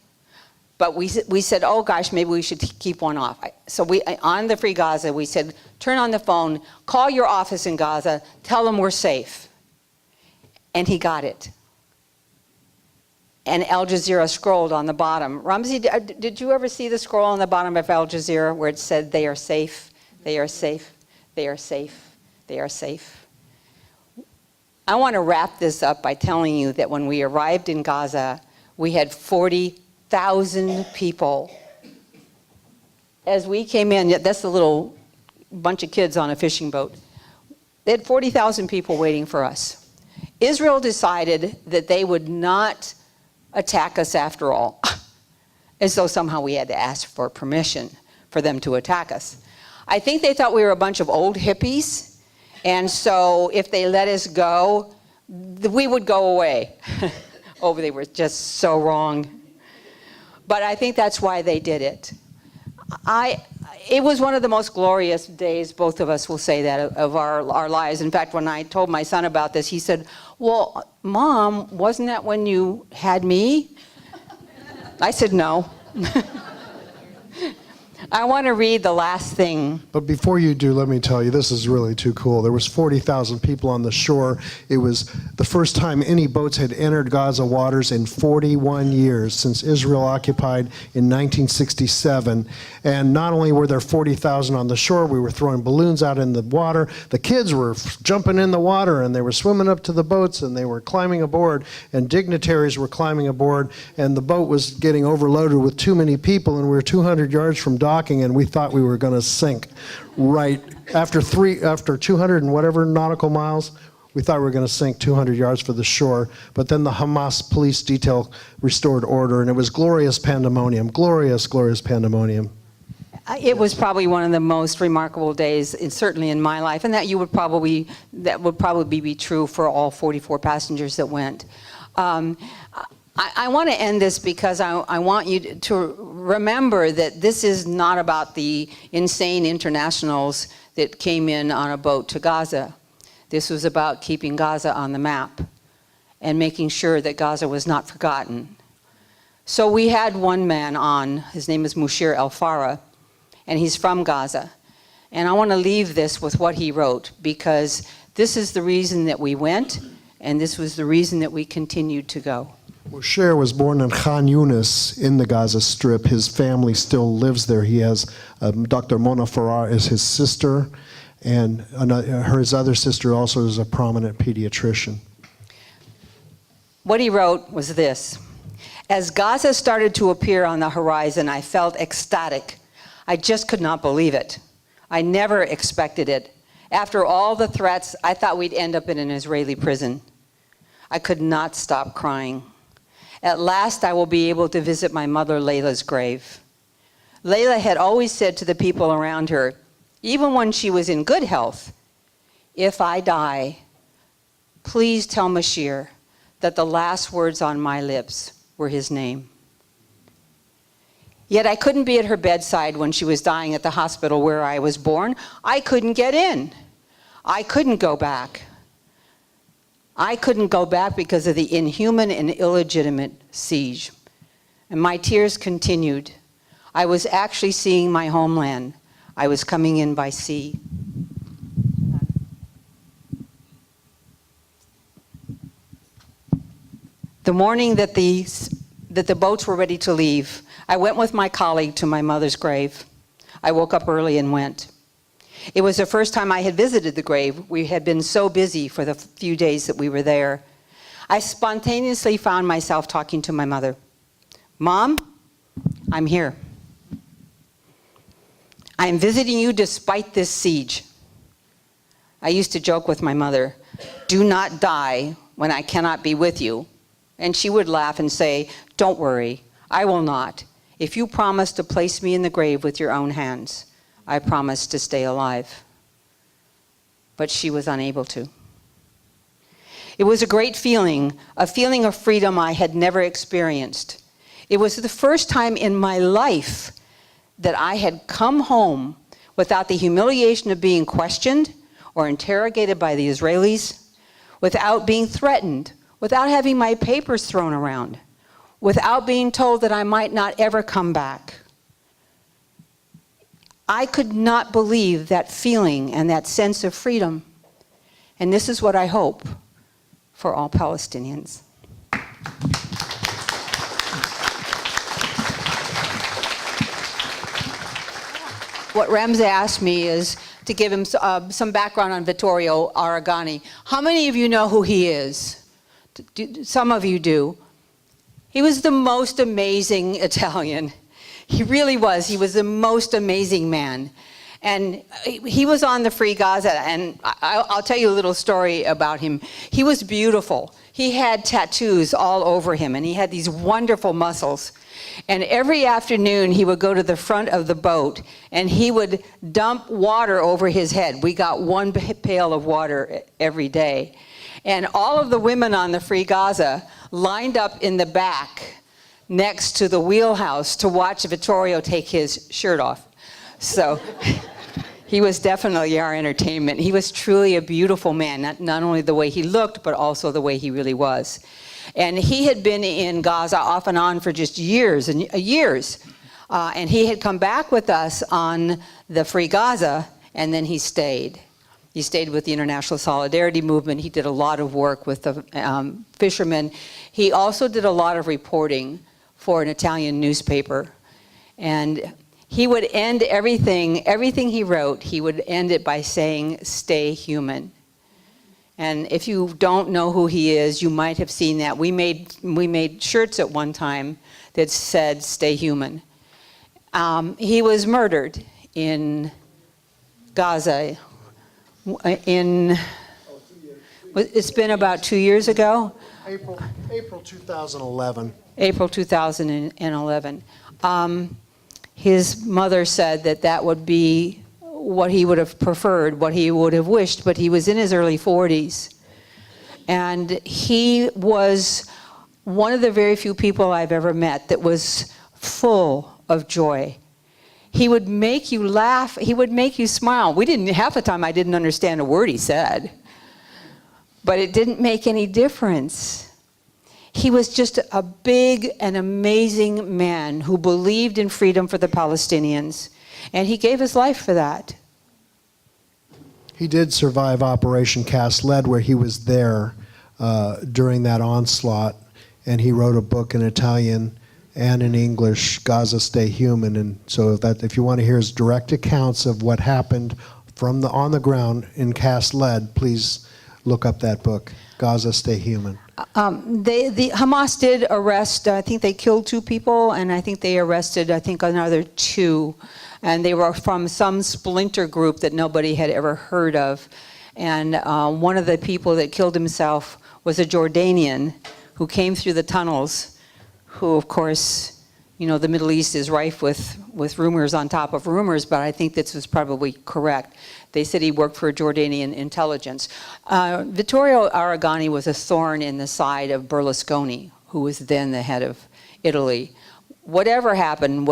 But we said, oh gosh, maybe we should keep one off. So on the Free Gaza, we said, turn on the phone, call your office in Gaza, tell them we're safe. And he got it. And Al Jazeera scrolled on the bottom. Ramzi, did you ever see the scroll on the bottom of Al Jazeera where it said, they are safe, they are safe, they are safe, they are safe? I want to wrap this up by telling you that when we arrived in Gaza, we had 40,000 people. As we came in, that's a little bunch of kids on a fishing boat. They had 40,000 people waiting for us. Israel decided that they would not attack us after all, as though somehow we had to ask for permission for them to attack us. I think they thought we were a bunch of old hippies, and so if they let us go, we would go away. Oh, they were just so wrong. But I think that's why they did it. It was one of the most glorious days, both of us will say that, of our lives. In fact, when I told my son about this, he said, well, Mom, wasn't that when you had me? I said, no. I want to read the last thing. But before you do, let me tell you, this is really too cool. There was 40,000 people on the shore. It was the first time any boats had entered Gaza waters in 41 years, since Israel occupied in 1967. And not only were there 40,000 on the shore, we were throwing balloons out in the water. The kids were jumping in the water, and they were swimming up to the boats, and they were climbing aboard, and dignitaries were climbing aboard, and the boat was getting overloaded with too many people, and we were 200 yards from docking, and we thought we were going to sink right after 200 and whatever nautical miles. We thought we were going to sink 200 yards for the shore, but then the Hamas police detail restored order, and it was glorious pandemonium, glorious, glorious pandemonium. It was probably one of the most remarkable days, certainly in my life, and that would probably be true for all 44 passengers that went. I want to end this because I want you to remember that this is not about the insane internationals that came in on a boat to Gaza. This was about keeping Gaza on the map and making sure that Gaza was not forgotten. So we had one man on, his name is Mushir El-Farah, and he's from Gaza. And I want to leave this with what he wrote, because this is the reason that we went, and this was the reason that we continued to go. Moshe was born in Khan Yunis in the Gaza Strip. His family still lives there. He has Dr. Mona Farah is his sister, and his other sister also is a prominent pediatrician. What he wrote was this: as Gaza started to appear on the horizon, I felt ecstatic. I just could not believe it. I never expected it. After all the threats, I thought we'd end up in an Israeli prison. I could not stop crying. At last, I will be able to visit my mother Layla's grave. Layla had always said to the people around her, even when she was in good health, if I die, please tell Mashir that the last words on my lips were his name. Yet I couldn't be at her bedside when she was dying at the hospital where I was born. I couldn't get in. I couldn't go back. I couldn't go back because of the inhuman and illegitimate siege. And my tears continued. I was actually seeing my homeland. I was coming in by sea. The morning that the boats were ready to leave, I went with my colleague to my mother's grave. I woke up early and went. It was the first time I had visited the grave. We had been so busy for the few days that we were there. I spontaneously found myself talking to my mother. Mom, I'm here. I am visiting you despite this siege. I used to joke with my mother, do not die when I cannot be with you. And she would laugh and say, don't worry, I will not. If you promise to place me in the grave with your own hands, I promise to stay alive. But she was unable to. It was a great feeling, a feeling of freedom I had never experienced. It was the first time in my life that I had come home without the humiliation of being questioned or interrogated by the Israelis, without being threatened, without having my papers thrown around, without being told that I might not ever come back. I could not believe that feeling and that sense of freedom. And this is what I hope for all Palestinians. What Remza asked me is to give him some background on Vittorio Arrigoni. How many of you know who he is? Some of you do. He was the most amazing Italian. He really was. He was the most amazing man. And he was on the Free Gaza, and I'll tell you a little story about him. He was beautiful. He had tattoos all over him, and he had these wonderful muscles. And every afternoon, he would go to the front of the boat, and he would dump water over his head. We got one pail of water every day. And all of the women on the Free Gaza lined up in the back next to the wheelhouse to watch Vittorio take his shirt off. So he was definitely our entertainment. He was truly a beautiful man, not only the way he looked, but also the way he really was. And he had been in Gaza off and on for just years and years. And he had come back with us on the Free Gaza, and then he stayed. He stayed with the International Solidarity Movement. He did a lot of work with the fishermen. He also did a lot of reporting for an Italian newspaper. And he would end everything he wrote, he would end it by saying, "Stay human." And if you don't know who he is, you might have seen that. We made shirts at one time that said, "Stay human." He was murdered in Gaza it's been about 2 years ago? April 2011. April 2011. His mother said that would be what he would have preferred, what he would have wished, but he was in his early 40s. And he was one of the very few people I've ever met that was full of joy. He would make you laugh, he would make you smile. Half the time I didn't understand a word he said, but it didn't make any difference. He was just a big and amazing man who believed in freedom for the Palestinians, and he gave his life for that. He did survive Operation Cast Lead, where he was there during that onslaught, and he wrote a book in Italian and in English, Gaza Stay Human. And so that if you want to hear his direct accounts of what happened on the ground in Cast Lead, please look up that book, Gaza Stay Human. The Hamas did arrest, I think they killed 2 people, and I think they arrested, another 2. And they were from some splinter group that nobody had ever heard of. And one of the people that killed himself was a Jordanian who came through the tunnels, who, of course, the Middle East is rife with rumors on top of rumors, but I think this was probably correct. They said he worked for Jordanian intelligence. Vittorio Arrigoni was a thorn in the side of Berlusconi, who was then the head of Italy. Whatever happened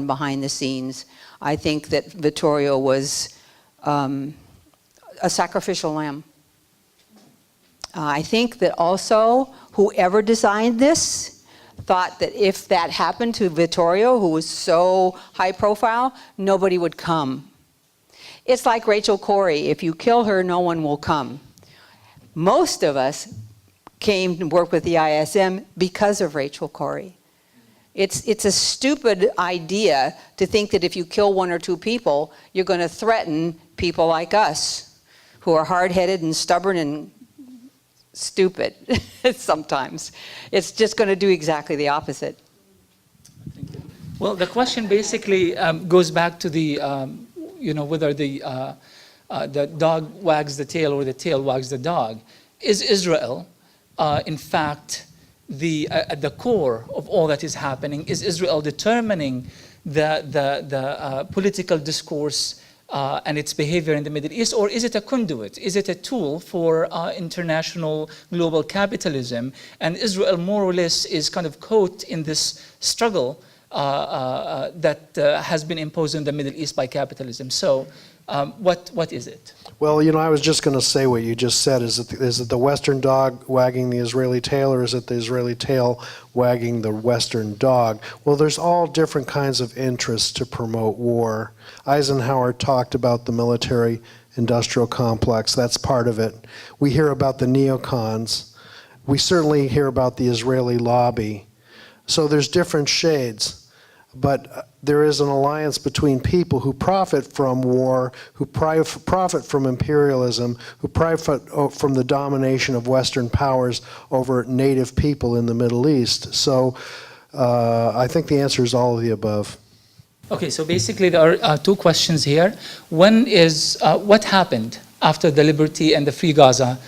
behind the scenes, I think that Vittorio was a sacrificial lamb. I think that also whoever designed this thought that if that happened to Vittorio, who was so high profile, nobody would come. It's like Rachel Corrie. If you kill her, no one will come. Most of us came to work with the ISM because of Rachel Corrie. It's a stupid idea to think that if you kill 1 or 2 people, you're going to threaten people like us, who are hard-headed and stubborn and stupid sometimes. It's just going to do exactly the opposite. Well, the question basically goes back to the, whether the dog wags the tail or the tail wags the dog. Is Israel, in fact, at the core of all that is happening? Is Israel determining the political discourse and its behavior in the Middle East, or is it a conduit? Is it a tool for international global capitalism? And Israel more or less is kind of caught in this struggle that has been imposed in the Middle East by capitalism. So What is it? Well, I was just going to say what you just said. Is it the Western dog wagging the Israeli tail, or is it the Israeli tail wagging the Western dog? Well, there's all different kinds of interests to promote war. Eisenhower talked about the military-industrial complex. That's part of it. We hear about the neocons. We certainly hear about the Israeli lobby. So there's different shades. But there is an alliance between people who profit from war, who profit from imperialism, who profit from the domination of Western powers over native people in the Middle East. So I think the answer is all of the above. Okay, so basically there are two questions here. One is what happened after the Liberty and the Free Gaza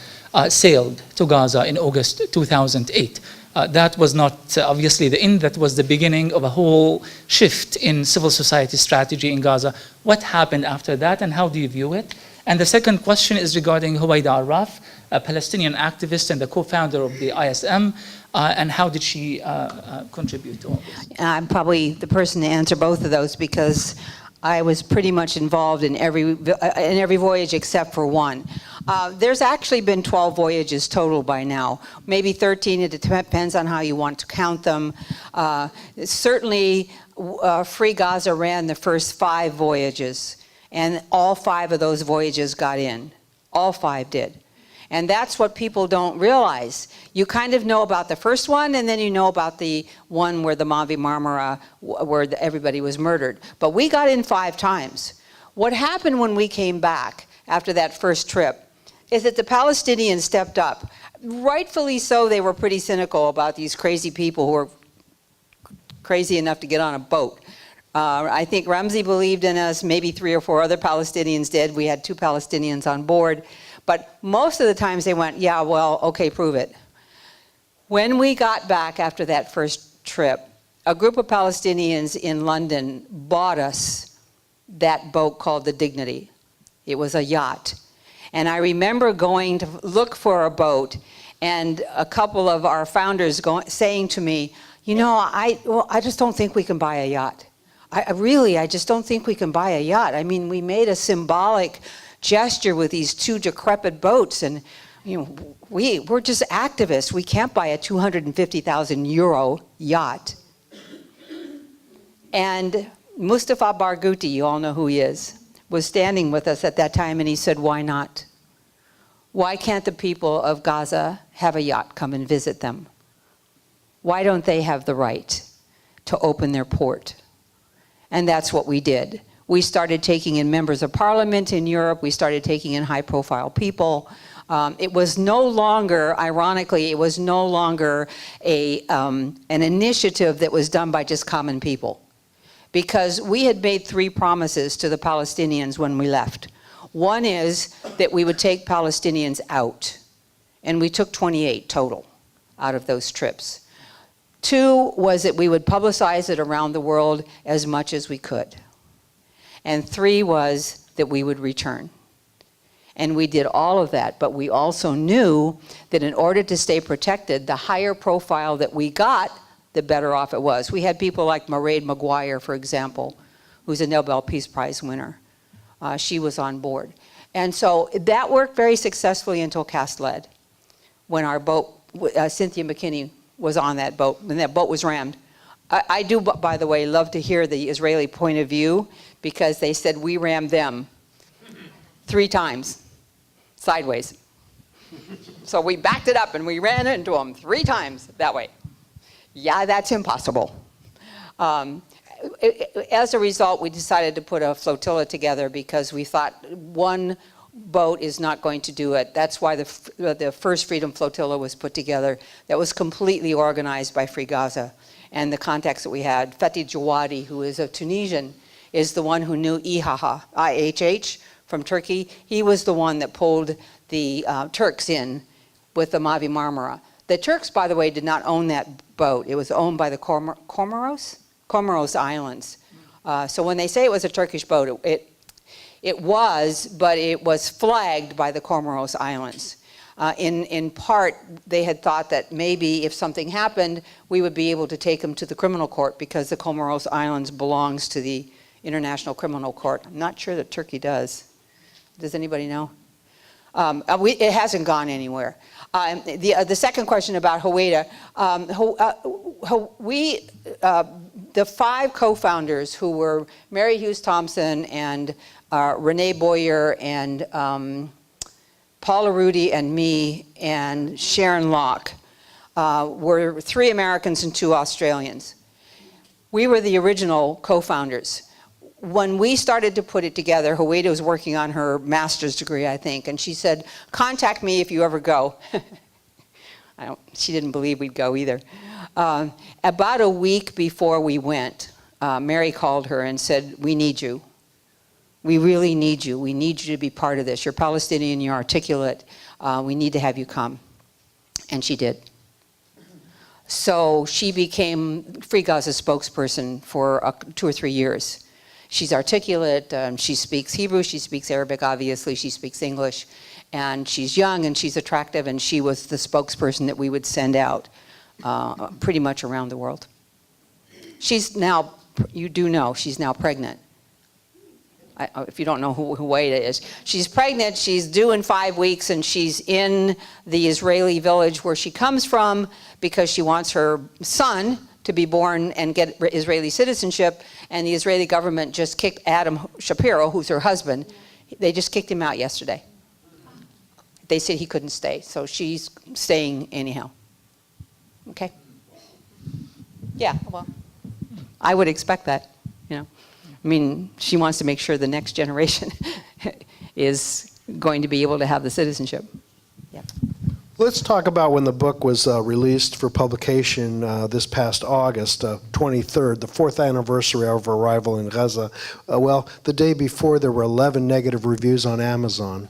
sailed to Gaza in August 2008? That was not obviously the end, that was the beginning of a whole shift in civil society strategy in Gaza. What happened after that, and how do you view it? And the second question is regarding Huwaida al-Raf, a Palestinian activist and the co-founder of the ISM, and how did she contribute to all this? I'm probably the person to answer both of those because I was pretty much involved in every voyage except for one. There's actually been 12 voyages total by now, maybe 13. It depends on how you want to count them. Certainly, Free Gaza ran the first 5 voyages, and all 5 of those voyages got in. All 5 did. And that's what people don't realize. You kind of know about the first one, and then you know about the one where the Mavi Marmara, where everybody was murdered. But we got in 5 times. What happened when we came back after that first trip is that the Palestinians stepped up. Rightfully so, they were pretty cynical about these crazy people who were crazy enough to get on a boat. I think Ramzi believed in us, maybe 3 or 4 other Palestinians did. We had 2 Palestinians on board. But most of the times they went, yeah, well, okay, prove it. When we got back after that first trip, a group of Palestinians in London bought us that boat called the Dignity. It was a yacht. And I remember going to look for a boat, and a couple of our founders saying to me, I just don't think we can buy a yacht. I just don't think we can buy a yacht. I mean, we made a symbolic gesture with these 2 decrepit boats, and we're just activists. We can't buy a 250,000 euro yacht. And Mustafa Barghouti, you all know who he is, was standing with us at that time, and he said, why not? Why can't the people of Gaza have a yacht come and visit them? Why don't they have the right to open their port? And that's what we did. We started taking in members of parliament in Europe. We started taking in high-profile people. It was no longer, ironically, it was no longer an initiative that was done by just common people. Because we had made 3 promises to the Palestinians when we left. One is that we would take Palestinians out. And we took 28 total out of those trips. 2 was that we would publicize it around the world as much as we could. And 3 was that we would return. And we did all of that, but we also knew that in order to stay protected, the higher profile that we got, the better off it was. We had people like Mairead Maguire, for example, who's a Nobel Peace Prize winner. She was on board. And so that worked very successfully until Cast Lead, when our boat, Cynthia McKinney, was on that boat, when that boat was rammed. I do, by the way, love to hear the Israeli point of view, because they said we rammed them 3 times, sideways. So we backed it up and we ran into them 3 times that way. Yeah, that's impossible. As a result, we decided to put a flotilla together because we thought one boat is not going to do it. That's why the first Freedom Flotilla was put together. That was completely organized by Free Gaza. And the contacts that we had, Fethi Jawadi, who is a Tunisian, is the one who knew IHH, IHH, from Turkey. He was the one that pulled the Turks in with the Mavi Marmara. The Turks, by the way, did not own that boat. It was owned by the Comoros Islands. So when they say it was a Turkish boat, it was, but it was flagged by the Comoros Islands. In part, they had thought that maybe if something happened, we would be able to take them to the criminal court because the Comoros Islands belongs to the International Criminal Court. I'm not sure that Turkey does. Does anybody know? It hasn't gone anywhere. The second question about Howeida, the 5 co-founders who were Mary Hughes Thompson and Renee Boyer and Paula Rudy and me and Sharon Locke were 3 Americans and 2 Australians. We were the original co-founders. When we started to put it together, Howeida was working on her master's degree, I think, and she said, contact me if you ever go. She didn't believe we'd go either. About a week before we went, Mary called her and said, we need you. We really need you. We need you to be part of this. You're Palestinian, you're articulate. We need to have you come. And she did. So she became Free Gaza spokesperson for 2 or 3 years. She's articulate, she speaks Hebrew, she speaks Arabic, obviously, she speaks English, and she's young and she's attractive, and she was the spokesperson that we would send out pretty much around the world. She's now, you do know, she's now pregnant. If you don't know who Howeida is, she's pregnant, she's due in 5 weeks, and she's in the Israeli village where she comes from because she wants her son to be born and get Israeli citizenship, and the Israeli government just kicked Adam Shapiro, who's her husband, they just kicked him out yesterday. They said he couldn't stay, so she's staying anyhow. Okay? Yeah, well, I would expect that, you know. I mean, she wants to make sure the next generation is going to be able to have the citizenship. Yeah. Let's talk about when the book was released for publication this past August 23rd, the 4th anniversary of our arrival in Gaza. Well, the day before, there were 11 negative reviews on Amazon.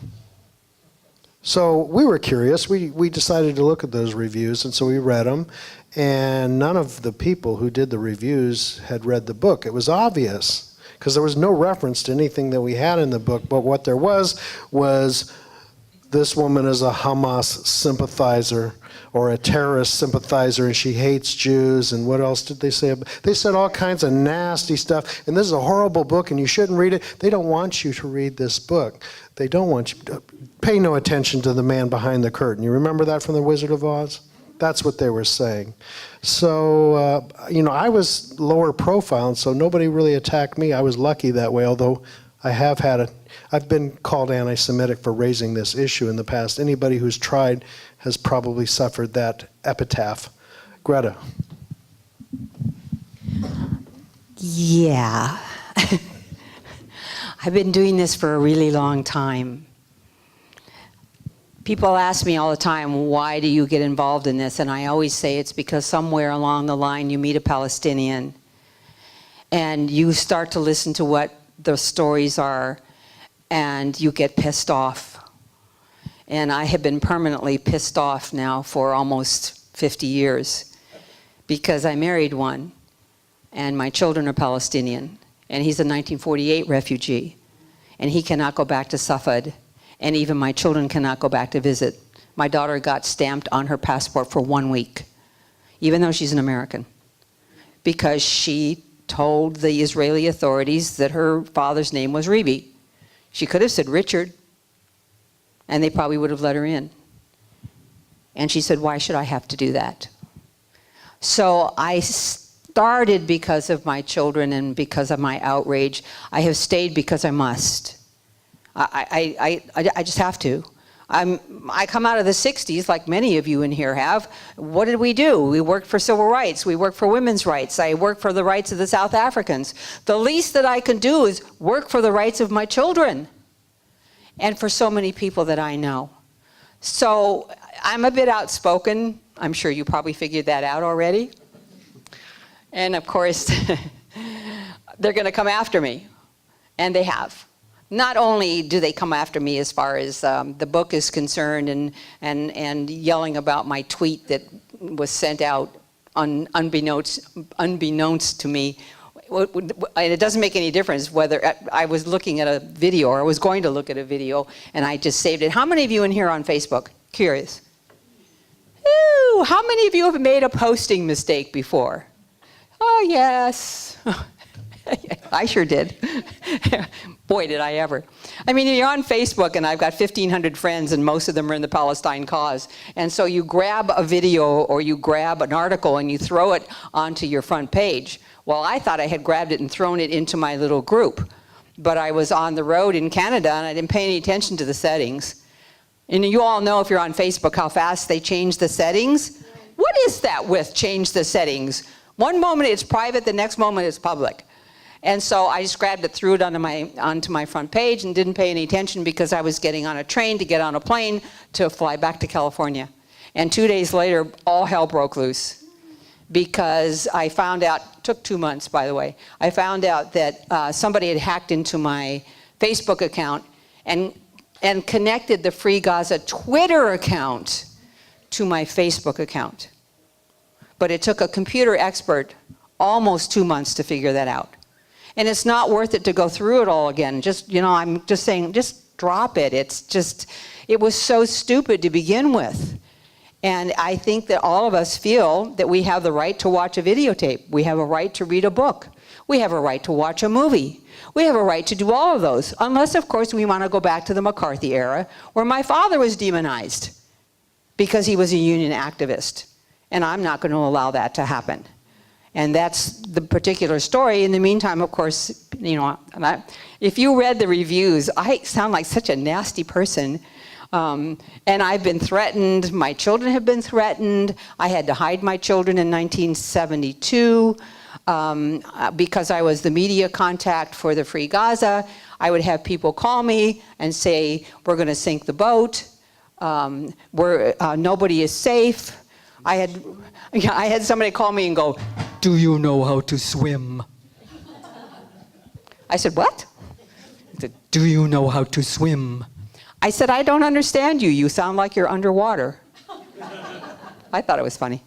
So we were curious. We decided to look at those reviews, and so we read them. And none of the people who did the reviews had read the book. It was obvious, because there was no reference to anything that we had in the book. But what there was this woman is a Hamas sympathizer or a terrorist sympathizer, and she hates Jews, and what else did they say? They said all kinds of nasty stuff, and this is a horrible book, and you shouldn't read it. They don't want you to read this book. They don't want you to pay no attention to the man behind the curtain. You remember that from The Wizard of Oz? That's what they were saying. So, you know, I was lower profile, and so nobody really attacked me. I was lucky that way, although I've been called anti-Semitic for raising this issue in the past. Anybody who's tried has probably suffered that epitaph. Greta. Yeah. I've been doing this for a really long time. People ask me all the time, why do you get involved in this? And I always say it's because somewhere along the line you meet a Palestinian and you start to listen to what the stories are, and you get pissed off. And I have been permanently pissed off now for almost 50 years because I married one, and my children are Palestinian, and he's a 1948 refugee, and he cannot go back to Safed, and even my children cannot go back to visit. My daughter got stamped on her passport for 1 week, even though she's an American, because she told the Israeli authorities that her father's name was Rebi. She could have said Richard, and they probably would have let her in. And she said, why should I have to do that? So I started because of my children and because of my outrage. I have stayed because I must. I just have to. I come out of the 60s, like many of you in here have. What did we do? We worked for civil rights. We worked for women's rights. I worked for the rights of the South Africans. The least that I can do is work for the rights of my children and for so many people that I know. So I'm a bit outspoken. I'm sure you probably figured that out already. And of course, they're going to come after me. And they have. Not only do they come after me as far as the book is concerned and yelling about my tweet that was sent out unbeknownst to me, and it doesn't make any difference whether I was looking at a video or I was going to look at a video and I just saved it. How many of you in here on Facebook? Curious. Ooh, how many of you have made a posting mistake before? Oh, yes. I sure did. Boy, did I ever. I mean, you're on Facebook, and I've got 1,500 friends, and most of them are in the Palestine cause. And so you grab a video or you grab an article and you throw it onto your front page. Well, I thought I had grabbed it and thrown it into my little group. But I was on the road in Canada, and I didn't pay any attention to the settings. And you all know, if you're on Facebook, how fast they change the settings. What is that with change the settings? One moment it's private, the next moment it's public. And so I just grabbed it, threw it onto my front page, and didn't pay any attention because I was getting on a train to get on a plane to fly back to California. And 2 days later, all hell broke loose. Because I found out, took 2 months, by the way, I found out that somebody had hacked into my Facebook account and connected the Free Gaza Twitter account to my Facebook account. But it took a computer expert almost 2 months to figure that out. And it's not worth it to go through it all again. Just, you know, I'm just saying, just drop it. It's just, it was so stupid to begin with. And I think that all of us feel that we have the right to watch a videotape. We have a right to read a book. We have a right to watch a movie. We have a right to do all of those. Unless, of course, we want to go back to the McCarthy era, where my father was demonized because he was a union activist. And I'm not going to allow that to happen. And that's the particular story. In the meantime, of course, you know, if you read the reviews, I sound like such a nasty person. And I've been threatened. My children have been threatened. I had to hide my children in 1972 because I was the media contact for the Free Gaza. I would have people call me and say, we're going to sink the boat. Nobody is safe. I had somebody call me and go, do you know how to swim? I said, what? He said, do you know how to swim? I said, I don't understand you. You sound like you're underwater. I thought it was funny.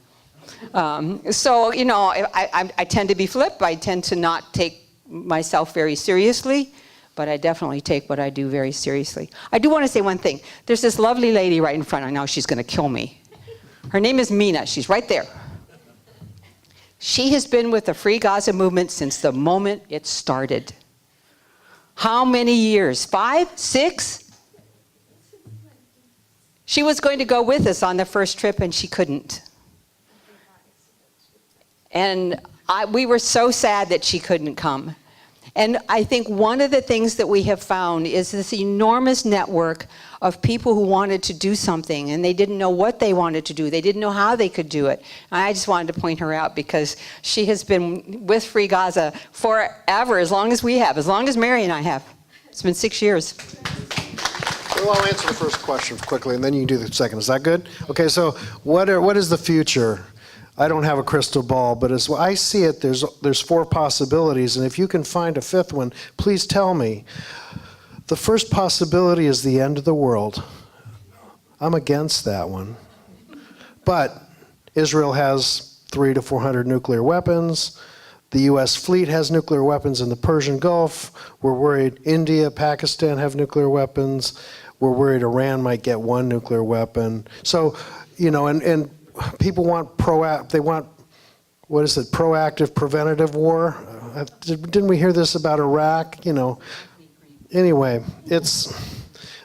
So, you know, I tend to be flip. I tend to not take myself very seriously, but I definitely take what I do very seriously. I do want to say one thing. There's this lovely lady right in front. I know she's going to kill me. Her name is Mina. She's right there. She has been with the Free Gaza movement since the moment it started. How many years? 5? 6? She was going to go with us on the first trip, and she couldn't. And we were so sad that she couldn't come. And I think one of the things that we have found is this enormous network of people who wanted to do something, and they didn't know what they wanted to do. They didn't know how they could do it. And I just wanted to point her out because she has been with Free Gaza forever, as long as we have, as long as Mary and I have. It's been 6 years. Well, I'll answer the first question quickly, and then you can do the second. Is that good? Okay, so what is the future? I don't have a crystal ball, but as I see it, there's 4 possibilities, and if you can find a 5th one, please tell me. The first possibility is the end of the world. I'm against that one. But Israel has 300 to 400 nuclear weapons. The U.S. fleet has nuclear weapons in the Persian Gulf. We're worried India, Pakistan have nuclear weapons. We're worried Iran might get 1 nuclear weapon. So, you know, and people want proactive preventative war? Didn't we hear this about Iraq? You know, anyway,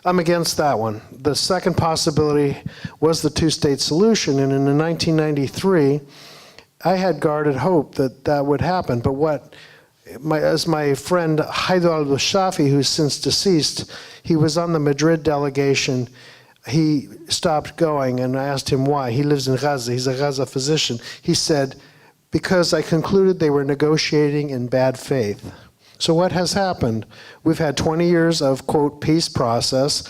I'm against that one. The second possibility was the 2-state solution, and in 1993, I had guarded hope that that would happen. But as my friend Haidar al-Shafi, who's since deceased, he was on the Madrid delegation. He stopped going, and I asked him why. He lives in Gaza. He's a Gaza physician. He said, because I concluded they were negotiating in bad faith. So what has happened? We've had 20 years of, quote, peace process,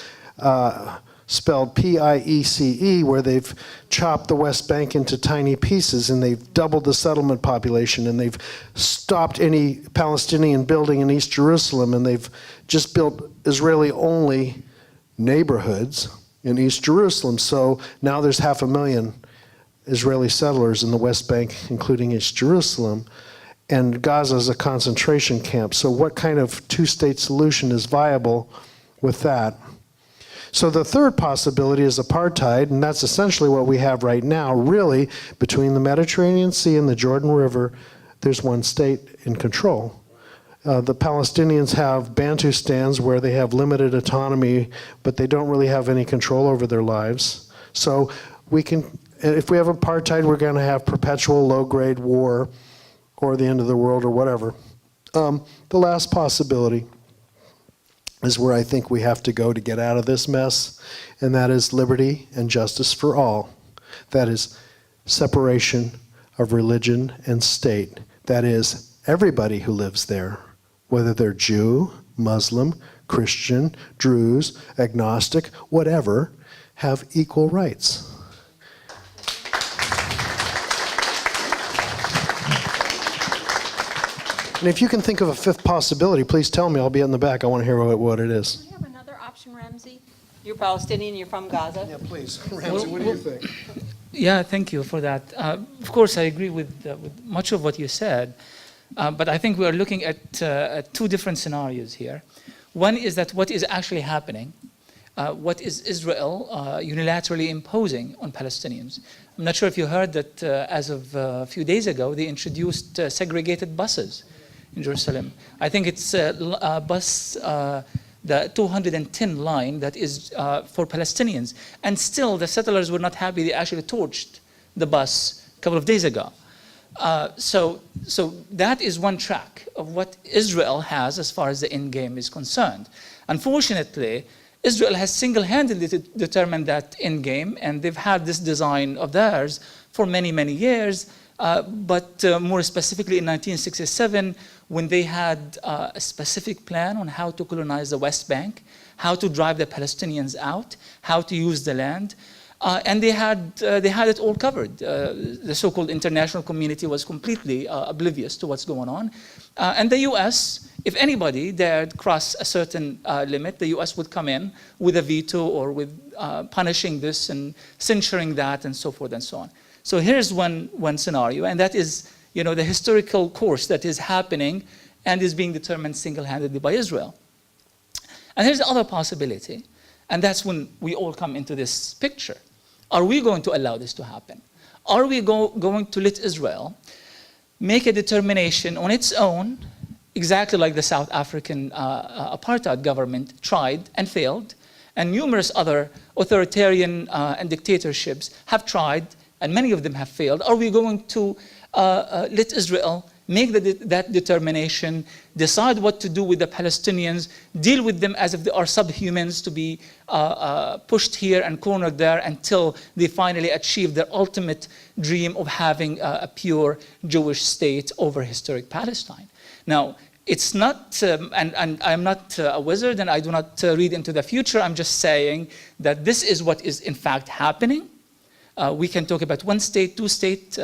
spelled P-I-E-C-E, where they've chopped the West Bank into tiny pieces, and they've doubled the settlement population, and they've stopped any Palestinian building in East Jerusalem, and they've just built Israeli-only neighborhoods in East Jerusalem. So now there's 500,000 Israeli settlers in the West Bank, including East Jerusalem, and Gaza is a concentration camp. So what kind of 2-state solution is viable with that? So the third possibility is apartheid, and that's essentially what we have right now. Really, between the Mediterranean Sea and the Jordan River, there's one state in control. The Palestinians have Bantustans where they have limited autonomy, but they don't really have any control over their lives. So if we have apartheid, we're going to have perpetual low-grade war or the end of the world or whatever. The last possibility is where I think we have to go to get out of this mess, and that is liberty and justice for all. That is separation of religion and state. That is everybody who lives there, whether they're Jew, Muslim, Christian, Druze, agnostic, whatever, have equal rights. And if you can think of a fifth possibility, please tell me. I'll be in the back. I want to hear what it is. Do we have another option, Ramsey? You're Palestinian, you're from Gaza. Yeah, please. Ramsey, what do you think? Yeah, thank you for that. Of course, I agree with much of what you said, but I think we are looking at two different scenarios here. One is that what is actually happening, what is Israel unilaterally imposing on Palestinians. I'm not sure if you heard that as of a few days ago, they introduced segregated buses in Jerusalem. I think it's bus, the 210 line that is for Palestinians. And still, the settlers were not happy. They actually torched the bus a couple of days ago. So that is one track of what Israel has as far as the end game is concerned. Unfortunately, Israel has single-handedly determined that end game, and they've had this design of theirs for many, many years. But more specifically in 1967, when they had a specific plan on how to colonize the West Bank, how to drive the Palestinians out, how to use the land, and they had it all covered. The so-called international community was completely oblivious to what's going on. And the US, if anybody dared cross a certain limit, the US would come in with a veto or with punishing this and censuring that and so forth and so on. So here's one scenario, and that is, the historical course that is happening and is being determined single-handedly by Israel. And here's the other possibility, and that's when we all come into this picture. Are we going to allow this to happen? Are we going to let Israel make a determination on its own, exactly like the South African apartheid government tried and failed, and numerous other authoritarian and dictatorships have tried, and many of them have failed? Are we going to let Israel make that determination, decide what to do with the Palestinians, deal with them as if they are subhumans to be pushed here and cornered there until they finally achieve their ultimate dream of having a pure Jewish state over historic Palestine? Now, it's not, and I'm not a wizard and I do not read into the future, I'm just saying that this is what is in fact happening. We can talk about one state, two state.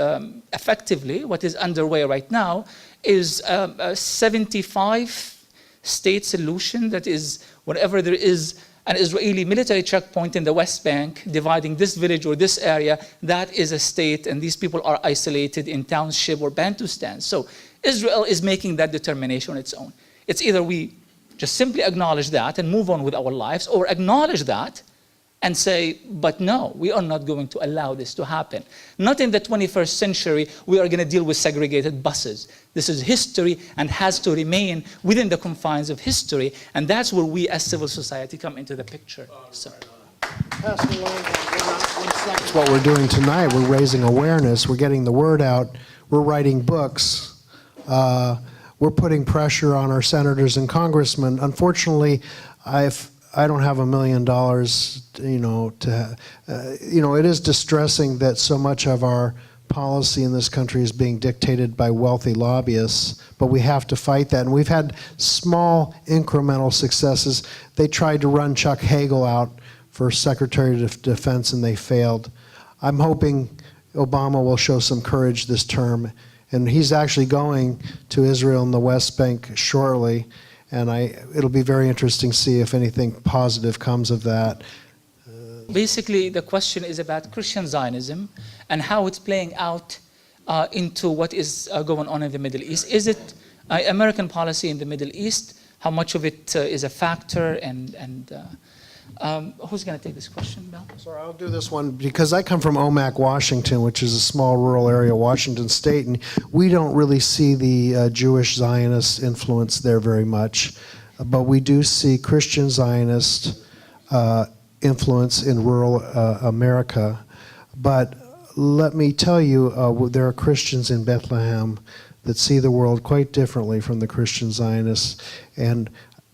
Effectively, what is underway right now is a 75 state solution that is whenever there is an Israeli military checkpoint in the West Bank dividing this village or this area, that is a state, and these people are isolated in township or Bantustans. So Israel is making that determination on its own. It's either we just simply acknowledge that and move on with our lives, or acknowledge that and say, but no, we are not going to allow this to happen. Not in the 21st century, we are going to deal with segregated buses. This is history and has to remain within the confines of history, and that's where we as civil society come into the picture. So. That's what we're doing tonight. We're raising awareness. We're getting the word out. We're writing books. We're putting pressure on our senators and congressmen. Unfortunately, I don't have $1 million, it is distressing that so much of our policy in this country is being dictated by wealthy lobbyists, but we have to fight that. And we've had small incremental successes. They tried to run Chuck Hagel out for Secretary of Defense and they failed. I'm hoping Obama will show some courage this term, and he's actually going to Israel and the West Bank shortly. And it'll be very interesting to see if anything positive comes of that. Basically, the question is about Christian Zionism and how it's playing out into what is going on in the Middle East. Is it American policy in the Middle East? How much of it is a factor? And Who's going to take this question, Bill? Sorry, I'll do this one because I come from Omak, Washington, which is a small rural area of Washington State, and we don't really see the Jewish Zionist influence there very much, but we do see Christian Zionist influence in rural America. But let me tell you, there are Christians in Bethlehem that see the world quite differently from the Christian Zionists, and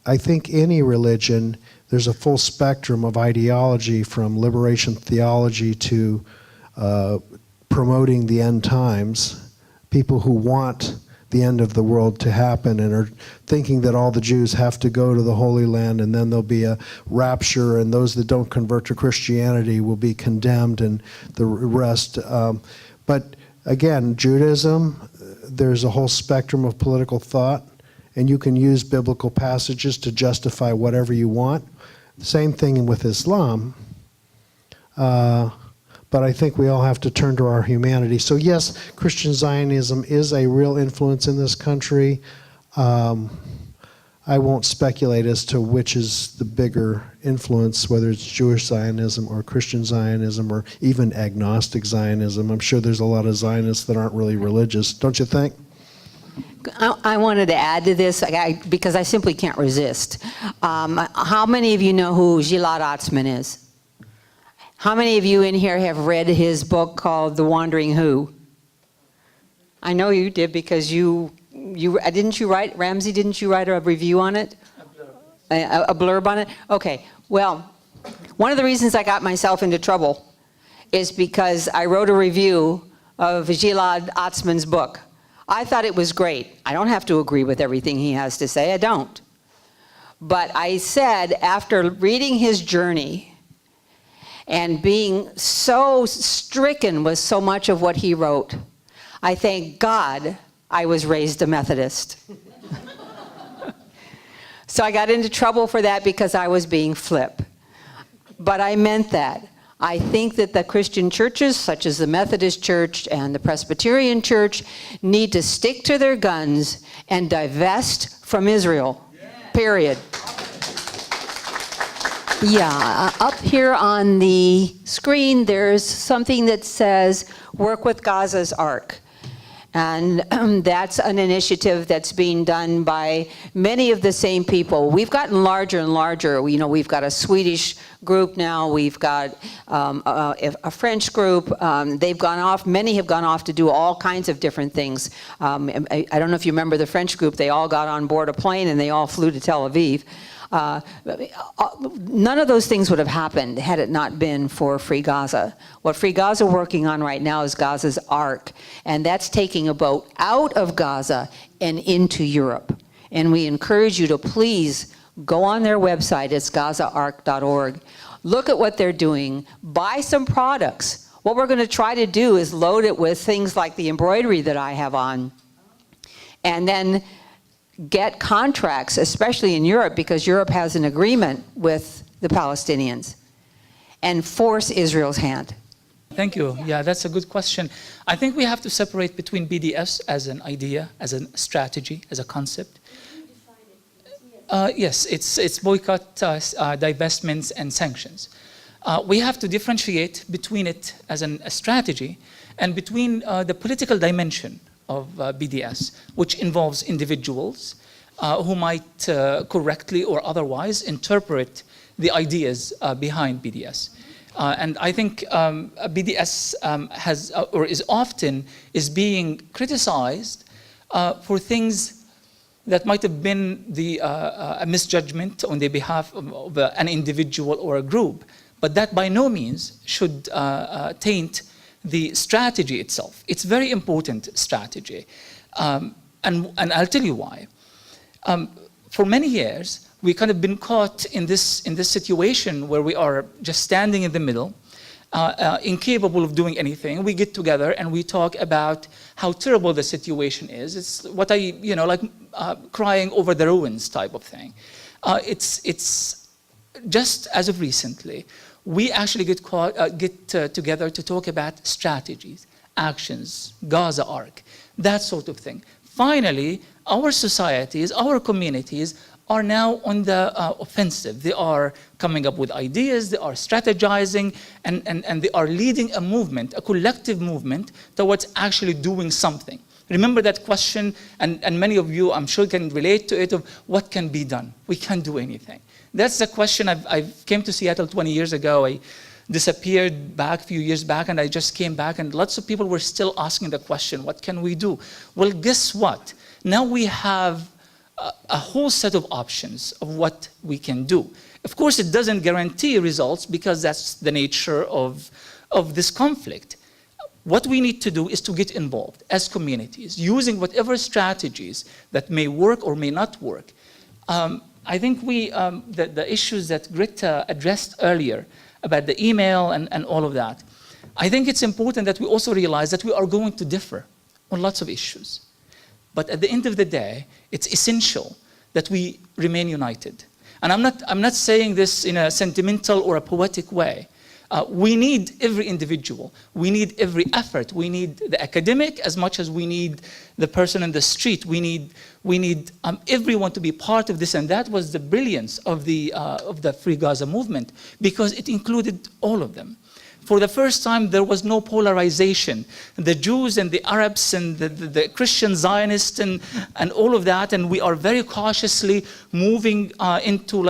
I think any religion, there's a full spectrum of ideology from liberation theology to promoting the end times. People who want the end of the world to happen and are thinking that all the Jews have to go to the Holy Land and then there'll be a rapture and those that don't convert to Christianity will be condemned and the rest. But again, Judaism, there's a whole spectrum of political thought, and you can use biblical passages to justify whatever you want. Same thing with Islam. But I think we all have to turn to our humanity. So yes, Christian Zionism is a real influence in this country. I won't speculate as to which is the bigger influence, whether it's Jewish Zionism or Christian Zionism or even agnostic Zionism. I'm sure there's a lot of Zionists that aren't really religious, don't you think? I wanted to add to this because I simply can't resist. How many of you know who Gilad Atzmon is? How many of you in here have read his book called The Wandering Who? I know you did because didn't you write, Ramsey, didn't you write a review on it? A blurb on it? Okay, well, one of the reasons I got myself into trouble is because I wrote a review of Gilad Atzmon's book. I thought it was great. I don't have to agree with everything he has to say, I don't. But I said, after reading his journey and being so stricken with so much of what he wrote, I thank God I was raised a Methodist. So I got into trouble for that because I was being flip. But I meant that. I think that the Christian churches, such as the Methodist Church and the Presbyterian Church, need to stick to their guns and divest from Israel, period. Yeah, up here on the screen, there's something that says, work with Gaza's Ark. And that's an initiative that's being done by many of the same people. We've gotten larger and larger. You know, we've got a Swedish group now. We've got a French group. They've gone off. Many have gone off to do all kinds of different things. I don't know if you remember the French group. They all got on board a plane and they all flew to Tel Aviv. None of those things would have happened had it not been for Free Gaza. What Free Gaza are working on right now is Gaza's Ark, and that's taking a boat out of Gaza and into Europe. And we encourage you to please go on their website, it's gazaark.org. Look at what they're doing, buy some products. What we're going to try to do is load it with things like the embroidery that I have on, and then get contracts, especially in Europe, because Europe has an agreement with the Palestinians, and force Israel's hand. Thank you. Yeah, that's a good question. I think we have to separate between BDS as an idea, as a strategy, as a concept. Yes, it's boycott, divestments, and sanctions. We have to differentiate between it as a strategy and between the political dimension of BDS, which involves individuals who might correctly or otherwise interpret the ideas behind BDS. And I think BDS has or is often being criticized for things that might have been a misjudgment on the behalf of an individual or a group, but that by no means should taint the strategy itself. It's very important strategy, and I'll tell you why. For many years, we kind of been caught in this situation where we are just standing in the middle, incapable of doing anything. We get together and we talk about how terrible the situation is. It's what like crying over the ruins type of thing. It's just as of recently, we actually get together to talk about strategies, actions, Gaza Ark, that sort of thing. Finally, our societies, our communities are now on the offensive. They are coming up with ideas, they are strategizing, and they are leading a movement, a collective movement, towards actually doing something. Remember that question, and many of you, I'm sure, can relate to it, of what can be done? We can't do anything. That's the question. I came to Seattle 20 years ago. I disappeared back a few years back, and I just came back, and lots of people were still asking the question, what can we do? Well, guess what? Now we have a whole set of options of what we can do. Of course, it doesn't guarantee results, because that's the nature of this conflict. What we need to do is to get involved as communities, using whatever strategies that may work or may not work. I think the issues that Greta addressed earlier about the email and all of that, I think it's important that we also realize that we are going to differ on lots of issues. But at the end of the day, it's essential that we remain united. And I'm not saying this in a sentimental or a poetic way. We need every individual. We need every effort. We need the academic as much as we need the person in the street. We need everyone to be part of this, and that was the brilliance of the Free Gaza movement, because it included all of them. For the first time, there was no polarization. The Jews and the Arabs and the Christian Zionists and all of that, and we are very cautiously moving into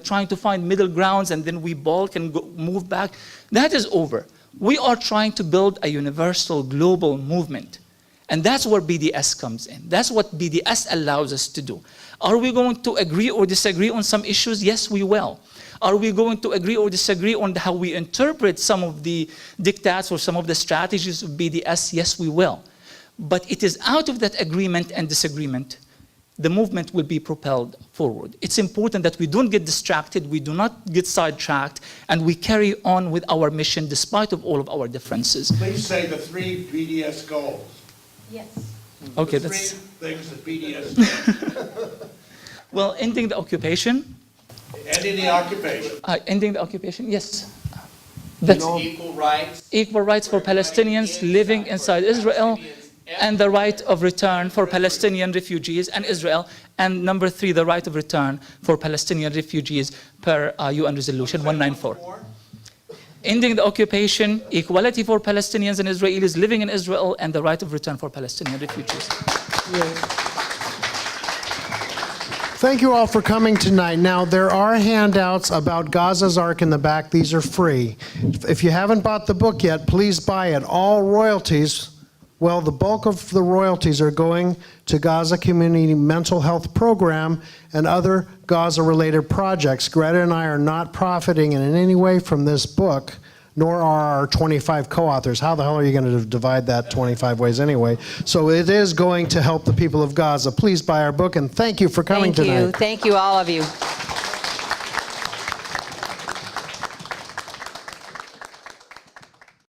trying to find middle grounds, and then we balk and move back. That is over. We are trying to build a universal global movement. And that's where BDS comes in. That's what BDS allows us to do. Are we going to agree or disagree on some issues? Yes, we will. Are we going to agree or disagree on how we interpret some of the diktats or some of the strategies of BDS? Yes, we will. But it is out of that agreement and disagreement, the movement will be propelled forward. It's important that we don't get distracted, we do not get sidetracked, and we carry on with our mission despite of all of our differences. Please say the 3 BDS goals. Yes. Okay, The that's... 3 things that BDS does. Well, ending the occupation. Ending the occupation. Ending the occupation, yes. That's equal rights. Equal rights for Palestinians living inside Israel, and the right of return for Palestinian refugees and Israel. And number 3, the right of return for Palestinian refugees per UN Resolution 194. Ending the occupation, equality for Palestinians and Israelis living in Israel, and the right of return for Palestinian refugees. Thank you all for coming tonight. Now, there are handouts about Gaza's Ark in the back. These are free. If you haven't bought the book yet, please buy it. All royalties, well, the bulk of the royalties are going to Gaza Community Mental Health Program and other Gaza-related projects. Greta and I are not profiting in any way from this book, nor are our 25 co-authors. How the hell are you going to divide that 25 ways anyway? So it is going to help the people of Gaza. Please buy our book, and thank you for coming tonight. Thank you, all of you.